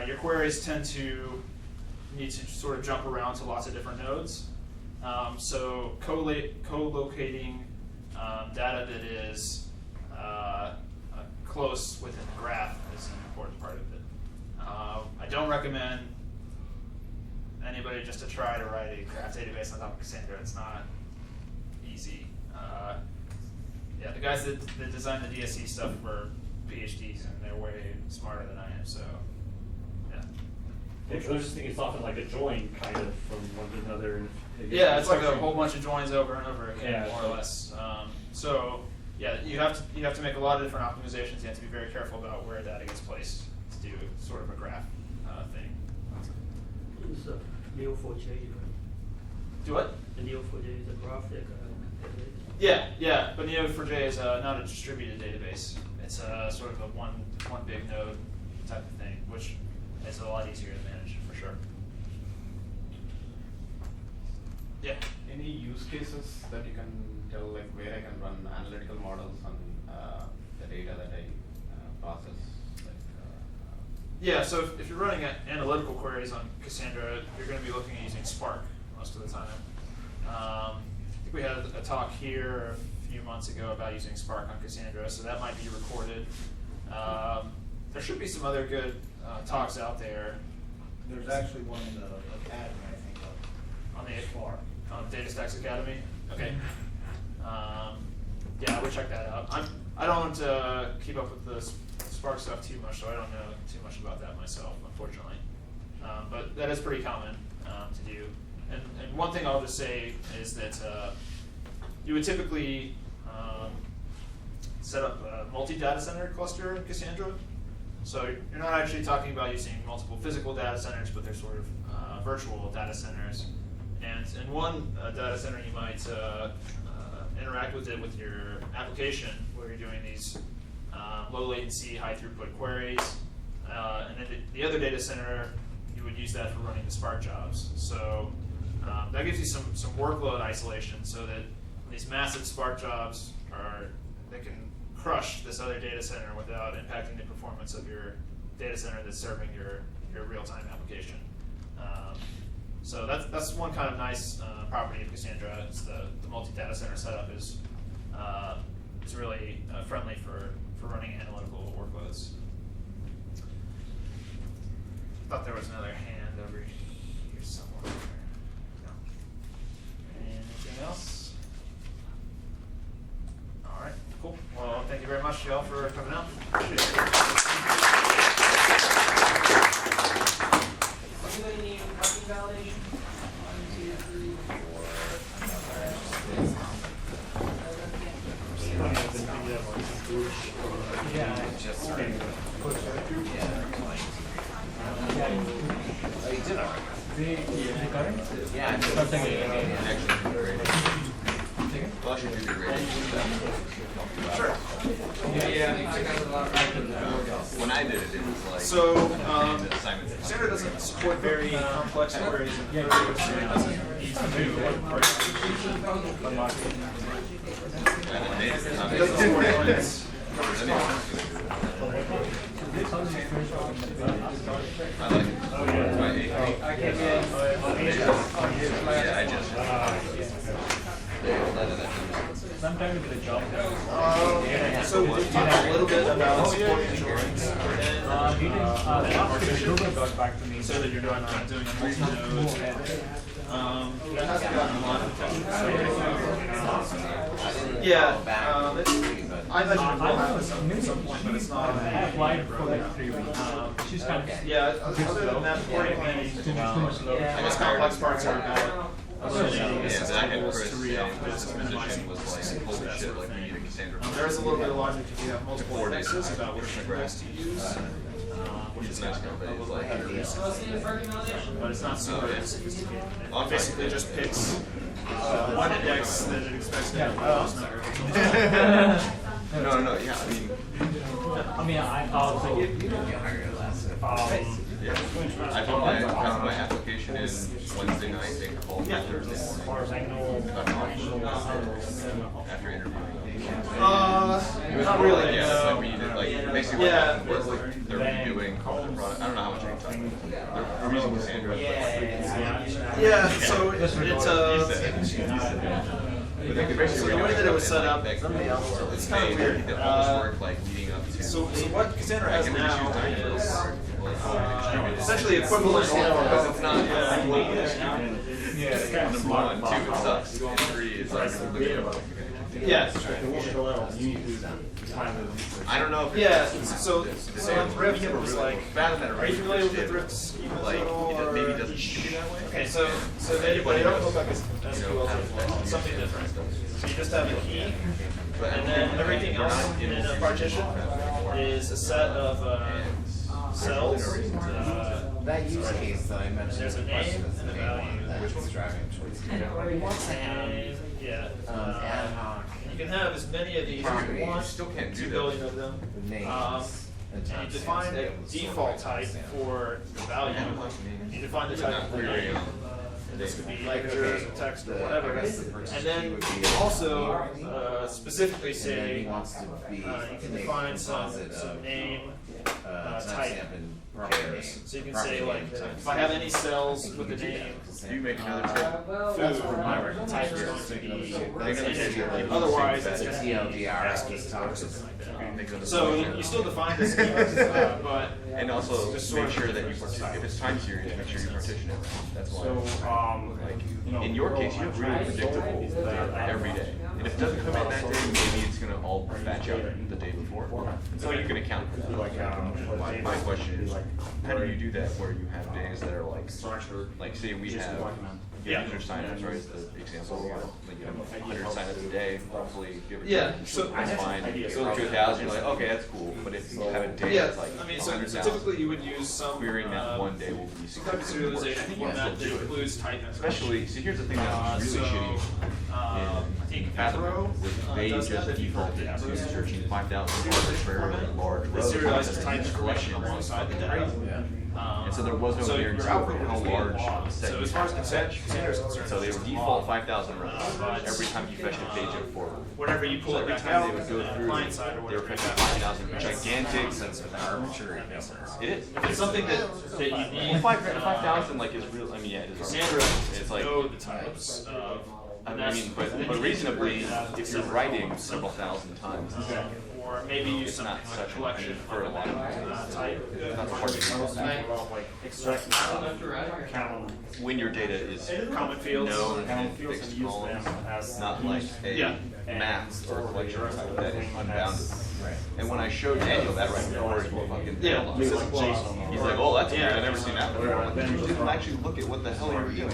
your queries tend to need to sort of jump around to lots of different nodes. So co-locating data that is close within the graph is an important part of it. I don't recommend anybody just to try to write a graph database on top of Cassandra. It's not easy. Yeah, the guys that design the DSC stuff were PhDs, and they're way smarter than I am, so yeah. I was just thinking it's often like a join kind of from one to another. Yeah, it's like a whole bunch of joins over and over again, yeah, more or less. So yeah, you have to make a lot of different optimizations. You have to be very careful about where data gets placed to do sort of a graph thing. It's Neo4j, right? Do what? The Neo4j is a graph database. Yeah, but Neo4j is not a distributed database. It's sort of a one big node type of thing, which is a lot easier to manage for sure. Yeah. Any use cases that you can tell, like where I can run analytical models on the data that I process? Yeah, so if you're running analytical queries on Cassandra, you're going to be looking at using Spark most of the time. I think we had a talk here a few months ago about using Spark on Cassandra, so that might be recorded. There should be some other good talks out there. There's actually one in the Academy, I think, on the DataStax Academy. Okay. Yeah, I would check that out. I don't keep up with the Spark stuff too much, so I don't know too much about that myself, unfortunately. But that is pretty common to do. And one thing I'll just say is that you would typically set up a multi-data center cluster in Cassandra. So you're not actually talking about using multiple physical data centers, but they're sort of virtual data centers. And in one data center, you might interact with it with your application, where you're doing these low latency, high throughput queries. And then the other data center, you would use that for running the Spark jobs. So that gives you some workload isolation, so that these massive Spark jobs they can crush this other data center without impacting the performance of your data center that's serving your real-time application. So that's one kind of nice property of Cassandra. Is the multi-data center setup is really friendly for running analytical workloads. I thought there was another hand over here somewhere. No. Anything else? All right, cool. Well, thank you very much, y'all, for coming out. Appreciate it. Anybody need parking validation? the current? Yeah, I Not second. Well, I should do your rating. Sure. When I did it, it was like. So, assignments. Cassandra doesn't support very complex queries. It doesn't need to do it doesn't support elements. I like it. Yeah, I just. Sometimes with a job. So we talked a little bit about supporting insurance Google got back to me. so that you're not doing a multi-node. It hasn't gotten a lot of attention. Yeah, I imagine it will happen at some point, but it's not. I applied for like 3 weeks. She's kind of. Yeah, other than that, Too much load. I guess complex parts are about. Yeah, Zach and Chris, his position was like, holy shit, like we need a Cassandra. There is a little bit of logic if you have multiple indexes about which index to use. He's a nice guy, but he's like. But it's not super sophisticated. It basically just picks one index that it expects to have the lowest number. No, yeah, I mean. I also. Yeah. I put my application in Wednesday night, they called me Thursday morning. As far as I know, After interviewing. Not really. Yeah, no. like we did, like basically what happened was like they're redoing the product. I don't know how much I can tell you. They're using Cassandra. Yeah, so it's But they could basically the way that it was set up, it's kind of They weird. did all this work like leading up to. So what Cassandra has Can we just use now Dynamo is or essentially equivalent. because it's not. Yeah. Number 1, 2, it sucks. And 3, it's like Yeah. I don't know if Yeah, so on Thrift it was like, bad that are you familiar with the Thrift schema like at all, it maybe or- doesn't shoot that way. Okay, so they don't look like a SQL table, it's something different. So you just have a key, and then everything else in a partition is a set of cells. That use case that I mentioned. There's a name and a value. Which was driving towards. He wants to have Yeah. Ad hoc. You can have as many of these as you want, Still can't do 2 that. billion of them. Names. And you define a default type for the value. You define the type for the name. And this could be letters or text or whatever. And then you can also specifically say, you can define some name type pairs. So you can say like, if I have any cells with the name You make another table. food, my type is going to be integer. Otherwise, it's going to be ASCII or something like that. So you still define the schema, but And also just make sort sure of that you, if it's time series, make sure you partition it. That's why. So, Like, in your case, you have really predictable every day. And if it doesn't come in that day, maybe it's gonna all batch out the day before. So you're gonna count for that. My question is, how do you do that where you have days that are like say we have user signups, right, is the example, like you have 100 signups a day, hopefully give it. Yeah, so- That's fine. So 2,000, you're like, okay, that's cool, but if you have a day yeah, that's like I mean, so 100,000. typically you would use some Querying that one day will be some type of serialization format that includes type information. Especially, see, here's the thing that's really shitty. I think Fathom Avro is they does just that. If you defaulted the to Avro searching 5,000 arbitrarily large It rows. serializes type Each information collection alongside the data. And so there was no So your guarantee output for how would be large log. the set So you as far as had. Cassandra is concerned, So they it's would just default log. 5,000 rows But every time you fetched a page up forward. whenever you pull So it every back time out, they would go on the through, client side or they were whatever, fetching you 5,000 gigantic. Sense with arbitrary numbers. It is. If it's something that you need, 5,000 like is real. I mean, yeah, it is. Cassandra It's like. know the types of. I mean, but reasonably, if you're writing several thousand times, Or maybe use it's something not like such a collection for a lot of type. That's hard to do. When your data is Common fields. known Common and fields fixed and use columns, them as not like a Yeah. math or a collection type that is unbounded. And when I showed Daniel that right before he fucking Yeah. he's like, oh, that's weird, I've never seen that before. I'm like, you didn't actually look at what the hell you were doing.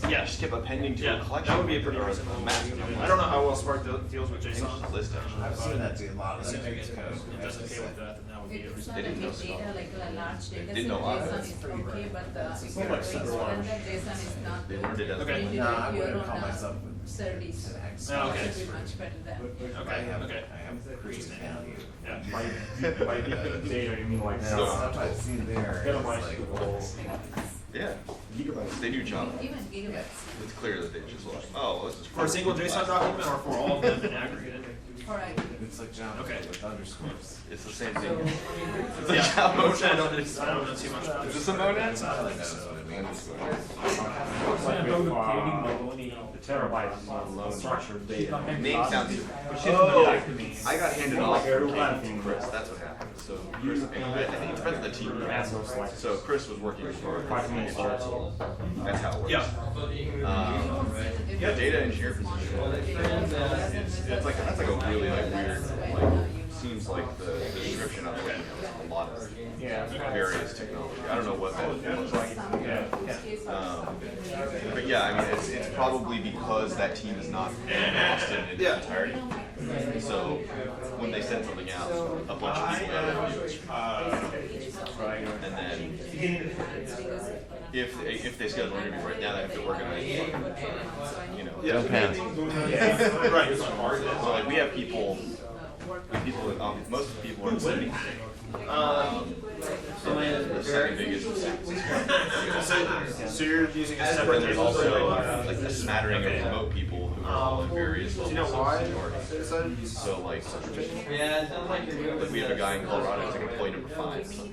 Yeah. Just kept appending to a collection. That would be a pretty or reasonable a map. I don't know how well Spark deals with JSON. List actually. I've seen that do a lot of Assuming things. it does okay with that, then that would be a It's reasonable. not They a didn't know big stuff. data, like a large data They set, didn't know a lot. JSON is okay, but if It's you're not like doing super large. standard JSON is not They good. learned it as Okay. You need No, I your wouldn't own, call myself service. Oh, okay. Should be much better than. Okay, okay. I have creative value. Yeah. By big data, you mean like So stuff I've seen there is petabytes like, to Yeah. gigabytes. They do Java. Even gigabytes. It's clear that they just like, oh, this is For a single JSON document or for all of them in aggregate? Correct. it's like Java Okay. with underscores. It's the same thing. It's Yeah, like Java. I don't know too much about Is it. this a monad? That's what it means. Like with the terabytes of structured data. Name sounds. Oh, I got handed off from Chris. That's what happened. So Chris, I think he's friends with the team. So Chris was working for That's how it works. The data engineer position is that's like a really like weird seems like the description of it, a lot of various technology. I don't know what that looks like. But yeah, I mean it's probably because that team is not in Austin in its entirety. So when they send something out, a bunch of people have to review it. And then if they schedule an interview right now, they have to organize, you know. Don't panic. Right. So like we have people, most of the people are sitting. The second biggest is San Francisco. So you're using a But separate there's table also for like a smattering of remote people who are all in various do levels you know of why? seniority. So like we have a guy in Colorado who's like employee number 5. So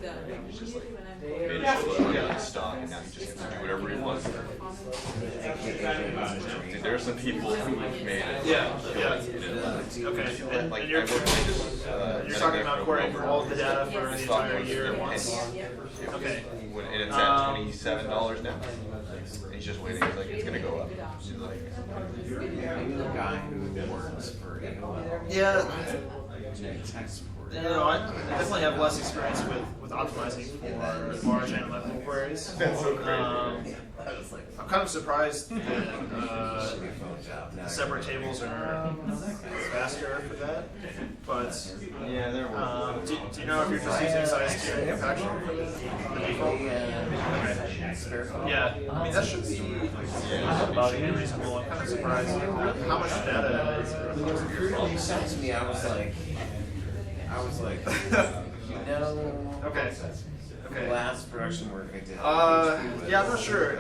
he's just like made a shitload of stock and now he just gets to do whatever he wants. Dude, there are some people who have made it. Yeah. Okay. And Like you're I worked with this. You're talking about querying all of the data for the entire year at once? Okay. And it's at $27 now. And he's just waiting. He's like, it's gonna go up. He's like, I knew a guy who works for AOL. Yeah. Doing tech support. You know, I definitely have less experience with optimizing for large analytical queries. I'm kind of surprised that separate tables are faster for that. But yeah, they're do you know if you're just using size 2 compaction for the default? Yeah, I mean that should be reasonable. I'm kind of surprised how much data is it. When the recruiter sent to me, I was like, you know, Okay. the last production work I did. Yeah, I'm not sure.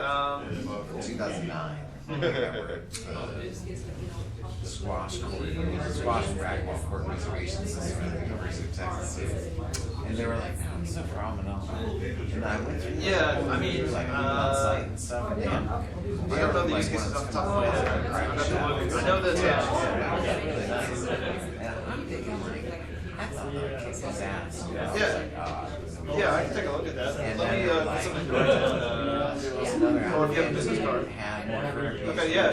2009. Squash ragdoll court reservation system at the University of Texas. And they were like, no, it's no problem at all. And I went through I mean, like on site and stuff. And damn, I don't know the use cases off the top of my head. I know that. really nice. And I'm thinking like, that's not gonna kick his ass. You know? Yeah, I can take a look at that. And Let me then, put something good in. Or if you have a business card. Okay, yeah.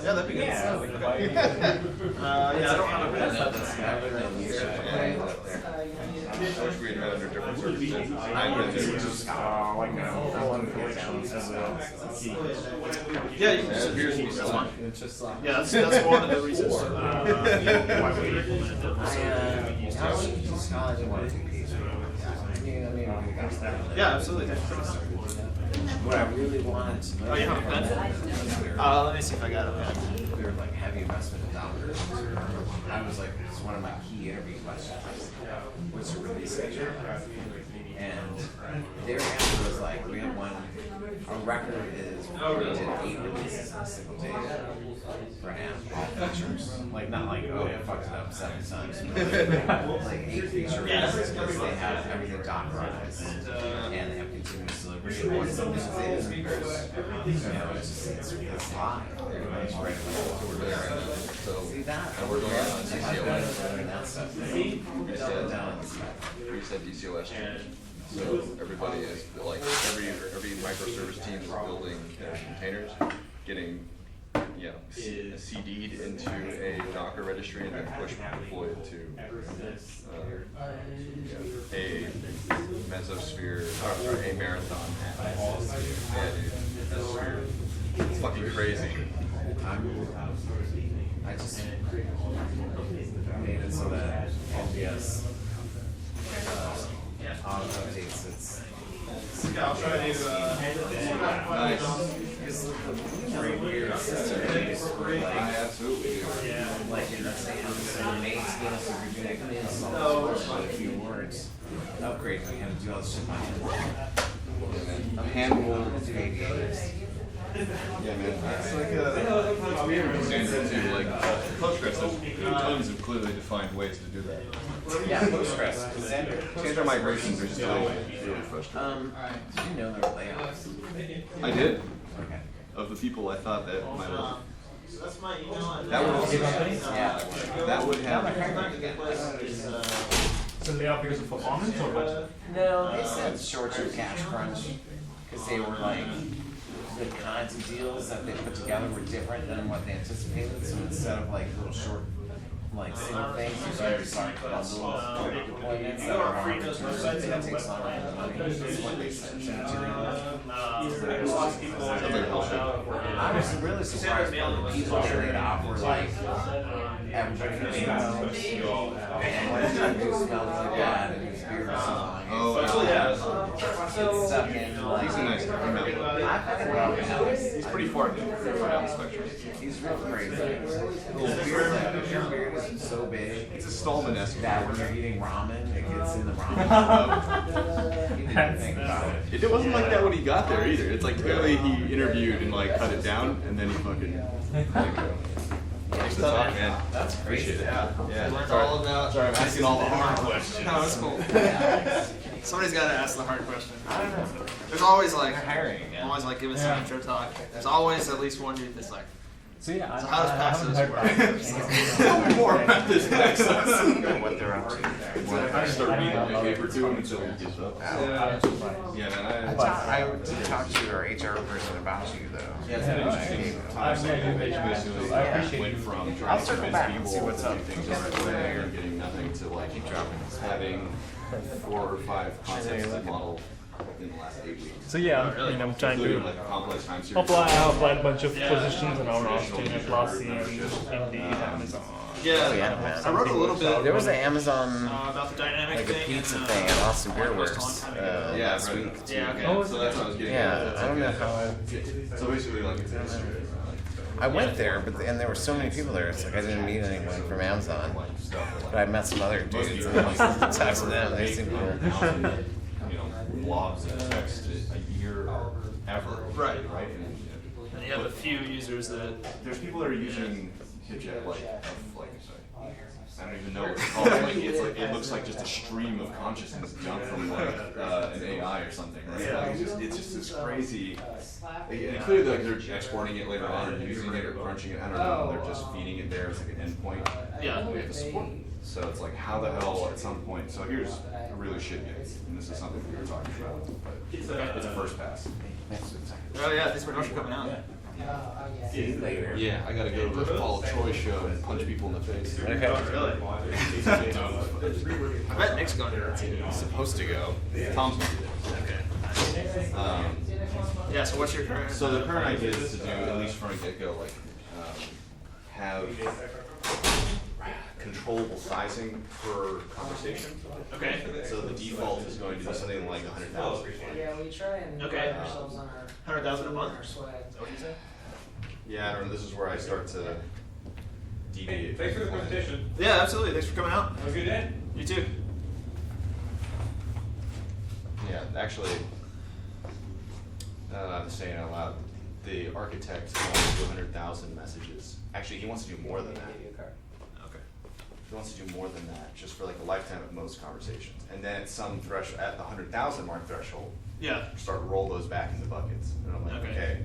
Yeah, that'd be good. Yeah, I don't have a business. I wish we had met under different circumstances. I'm gonna do just Yeah, you can just here's that's the fine. It's just like, Yeah, that's one of the reasons why we implemented it. I didn't want to do peace. Yeah, absolutely. What I really wanted to know. Oh, you have a pen? Let me see if I got a pen. We were like heavy investment adopters. I was like, it's one of my key interview questions. What's your release schedule? And their answer was like, we have one, our record is we did 8 releases in a single day for an app, all features. Like, not like, oh, I fucked it up 7 times. But like 8 feature releases because they have everything dockerized and they have continuous delivery. And once something is in, you know, it's live. It's right away. So, See that? and we're going on And that stuff. we said DCOS. So everybody is like every microservice team is building their containers, getting CD'd into a Docker registry and then push deployed to a mesosphere or a marathon. Yeah, dude, mesosphere. It's fucking crazy. I just made it so that LDS auto updates it's. Yeah, I'll try to nice. Because the very weird system is like, absolutely. Like in the same main skills, if you're doing a few words, upgrade, you have to do all this shit by hand. Handle ADAs. Yeah, man. It's like standard to like Postgres. There's tons of clearly defined ways to do that. Yeah, Postgres. Cassandra migrations are just really frustrating. Did you know there were layoffs? I did. Okay. Of the people I thought that might have. So that's my email. That would also, yeah. That would have. So layoff because of performance or what? No, they said short-term cash crunch because they were like the kinds of deals that they put together were different than what they anticipated. So instead of like little short, like single things, you started to start bundles deployments that are on terms that takes longer than the money. That's what they said. I was really surprised by the people they laid off were like everybody who smelled like that and his beard was long. Stuck in like. He's a nice guy. He's pretty far down the spectrum. He's real crazy. Your beard is so big. It's a Stallman-esque. That when you're eating ramen, it gets in the ramen. He didn't think about it. It wasn't like that when he got there either. It's like clearly he interviewed and like cut it down and then he fucking. Thanks for the talk, man. That's Appreciate crazy. it. Yeah. It's all about. Sorry, I'm asking all the hard questions. No, it's cool. Somebody's got to ask the hard question. There's always like always like give us an intro talk. There's always at least one dude that's like. So yeah, So how does Passos work? Tell me more about this Passos. What they're up to. I start reading the paper to him until he gives up. Yeah, man. I did talk to our HR person about you though. Yeah, it's been interesting. Basically went from trying to convince people to do things the right way and getting nothing to like having 4 or 5 concepts to model in the last 8 weeks. So yeah, I mean, I'm trying to like complex time series. apply. I applied a bunch of positions around Austin, Atlassian, Indeed, Amazon. Yeah, I wrote a little bit. There was an Amazon about the dynamic like a thing pizza and, thing at Austin Beer Works last right. week. Yeah, okay. So that's what I was getting at. Yeah, I don't know how. So basically, like it's industry. I went there, and there were so many people there. It's like I didn't meet anyone from Amazon, but I met some other dudes. And I was talking to them. They seemed cool. Blogs and text a year ever. Right. Right. And you have a few users that. There's people that are using HipChat like I don't even know what it's called. Like it's like it looks like just a stream of consciousness jump from like an AI or something. Right? Like it's just this crazy. And clearly like they're exporting it later on and using it or crunching it. I don't know. They're just feeding it there as like an endpoint. Yeah. We have to support. So it's like how the hell at some point. So here's a really shit gig, and this is something we were talking about, but it's a first pass. Oh yeah, thanks for coming out. See you later. Yeah, I gotta go to the Paul Troy show and punch people in the face. Okay. I bet Nick's going to that too. He's supposed to go. Tom's gonna do that. Yeah, so what's your current? So the current idea is to do, at least from a get-go, like, have controllable sizing per conversation. Okay. So the default is going to be something like 100,000. Yeah, we try and Okay. put ourselves on our 100,000 a month. our swag. Is that what you said? Yeah, I don't know, this is where I start to deviate. Thanks for the presentation. Yeah, absolutely. Thanks for coming out. Have a good day. You too. Yeah, actually, I'm saying out loud, the architect wants to do 100,000 messages. Actually, he wants to do more than that. Okay. He wants to do more than that, just for like a lifetime of most conversations. And then at some threshold, at the 100,000 mark threshold, start to roll those back into buckets. And I'm like, okay.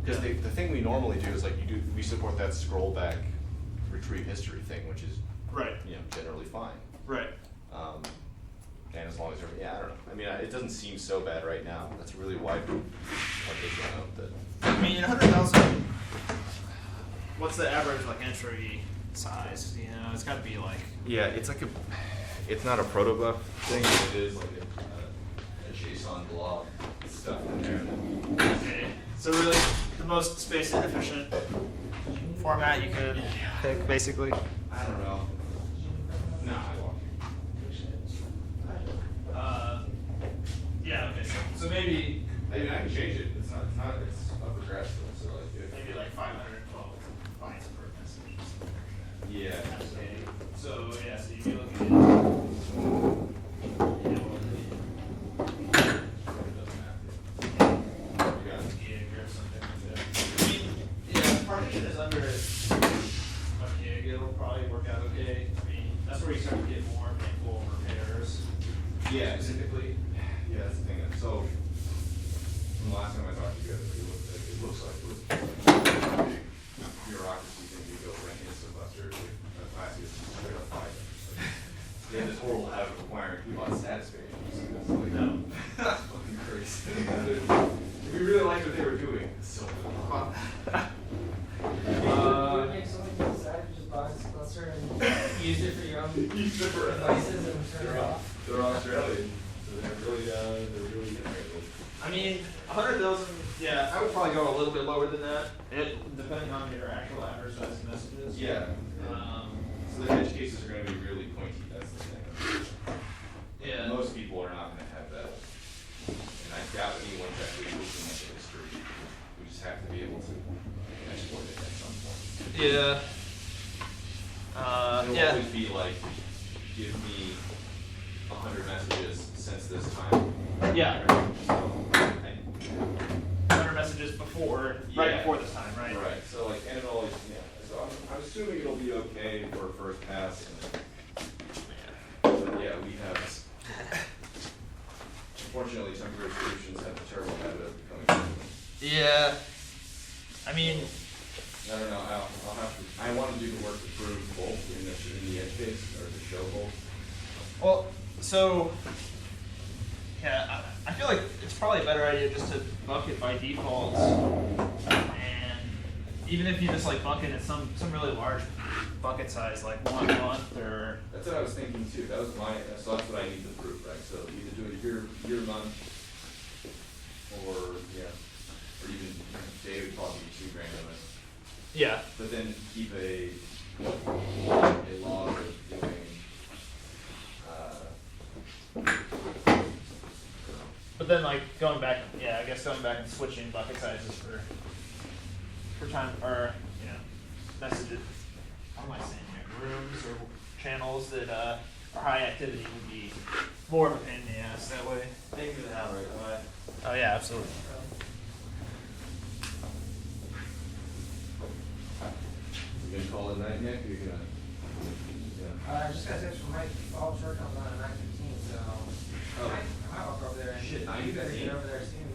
Because the thing we normally do is like we support that scroll back, retrieve history thing, which is generally fine. Right. And as long as I don't know. I mean, it doesn't seem so bad right now. That's really why partition out that. I mean, 100,000. what's the average like entry size? You know, it's got to be like. Yeah, it's like it's not a protobuf thing, but it is like a JSON blob stuff in there. Okay. So really, the most space inefficient format you could pick, basically. I don't know. Nah, I won't. Yeah. Okay. So maybe. I mean, I can change it. It's up for grabs still. So like, Maybe like 512 bytes per message. yeah. Okay. So yeah, so you'd be looking gig or something like that. I mean, yeah, partition is under a gig. It'll probably work out okay. I mean, that's where you start to get more painful repairs. Yeah. Specifically. Yeah, that's the thing. So, from the last time I talked to you guys, it looks like it was a big bureaucracy thing to go rent Instabuster with a class is straight up five. They had this horrible habit of requiring who bought status pages. It's like, no. That's fucking crazy. If we really liked what they were doing, it's so fun. Just buy this cluster and use it for your own Use it for devices and turn it off. They're Australian, so they're really integrated. I mean, 100,000, yeah, I would probably go a little bit lower than that, depending on your actual average size messages. Yeah. So the edge cases are going to be really pointy. That's the thing. Yeah. Most people are not going to have that, and I doubt anyone's actually looking at the history. We just have to be able to export it at some point. Yeah. It'll Yeah. always be like, give me 100 messages since this time. Yeah. So, 100 messages before, right Yeah. before this time, right? Right. So like, and it always, yeah. So I'm assuming it'll be okay for a first pass. But yeah, we have. Unfortunately, temporary solutions have a terrible habit of becoming. Yeah. I mean, I don't know. I'll have to. I want to do the work to prove both in the edge case or to show both. well, so, yeah, I feel like it's probably a better idea just to bucket by default, and even if you just like bucket at some really large bucket size, like 1 month or. That's what I was thinking too. That was so that's what I need to prove, right? So either do it year month, or or even David probably $2 grand on it. Yeah. But then keep a log of doing. But then like going back, yeah, I guess going back and switching bucket sizes for time, or, messages, what am I saying here, rooms or channels that are high activity would be more of a pain in the ass that way. Thank you for the help, right? Oh yeah, absolutely. You gonna call it night, Nick? Or you gonna? I just got tips from Mike, all short comes on at 9:15, so I might walk over there and Shit, you better 9:15? get over there soon.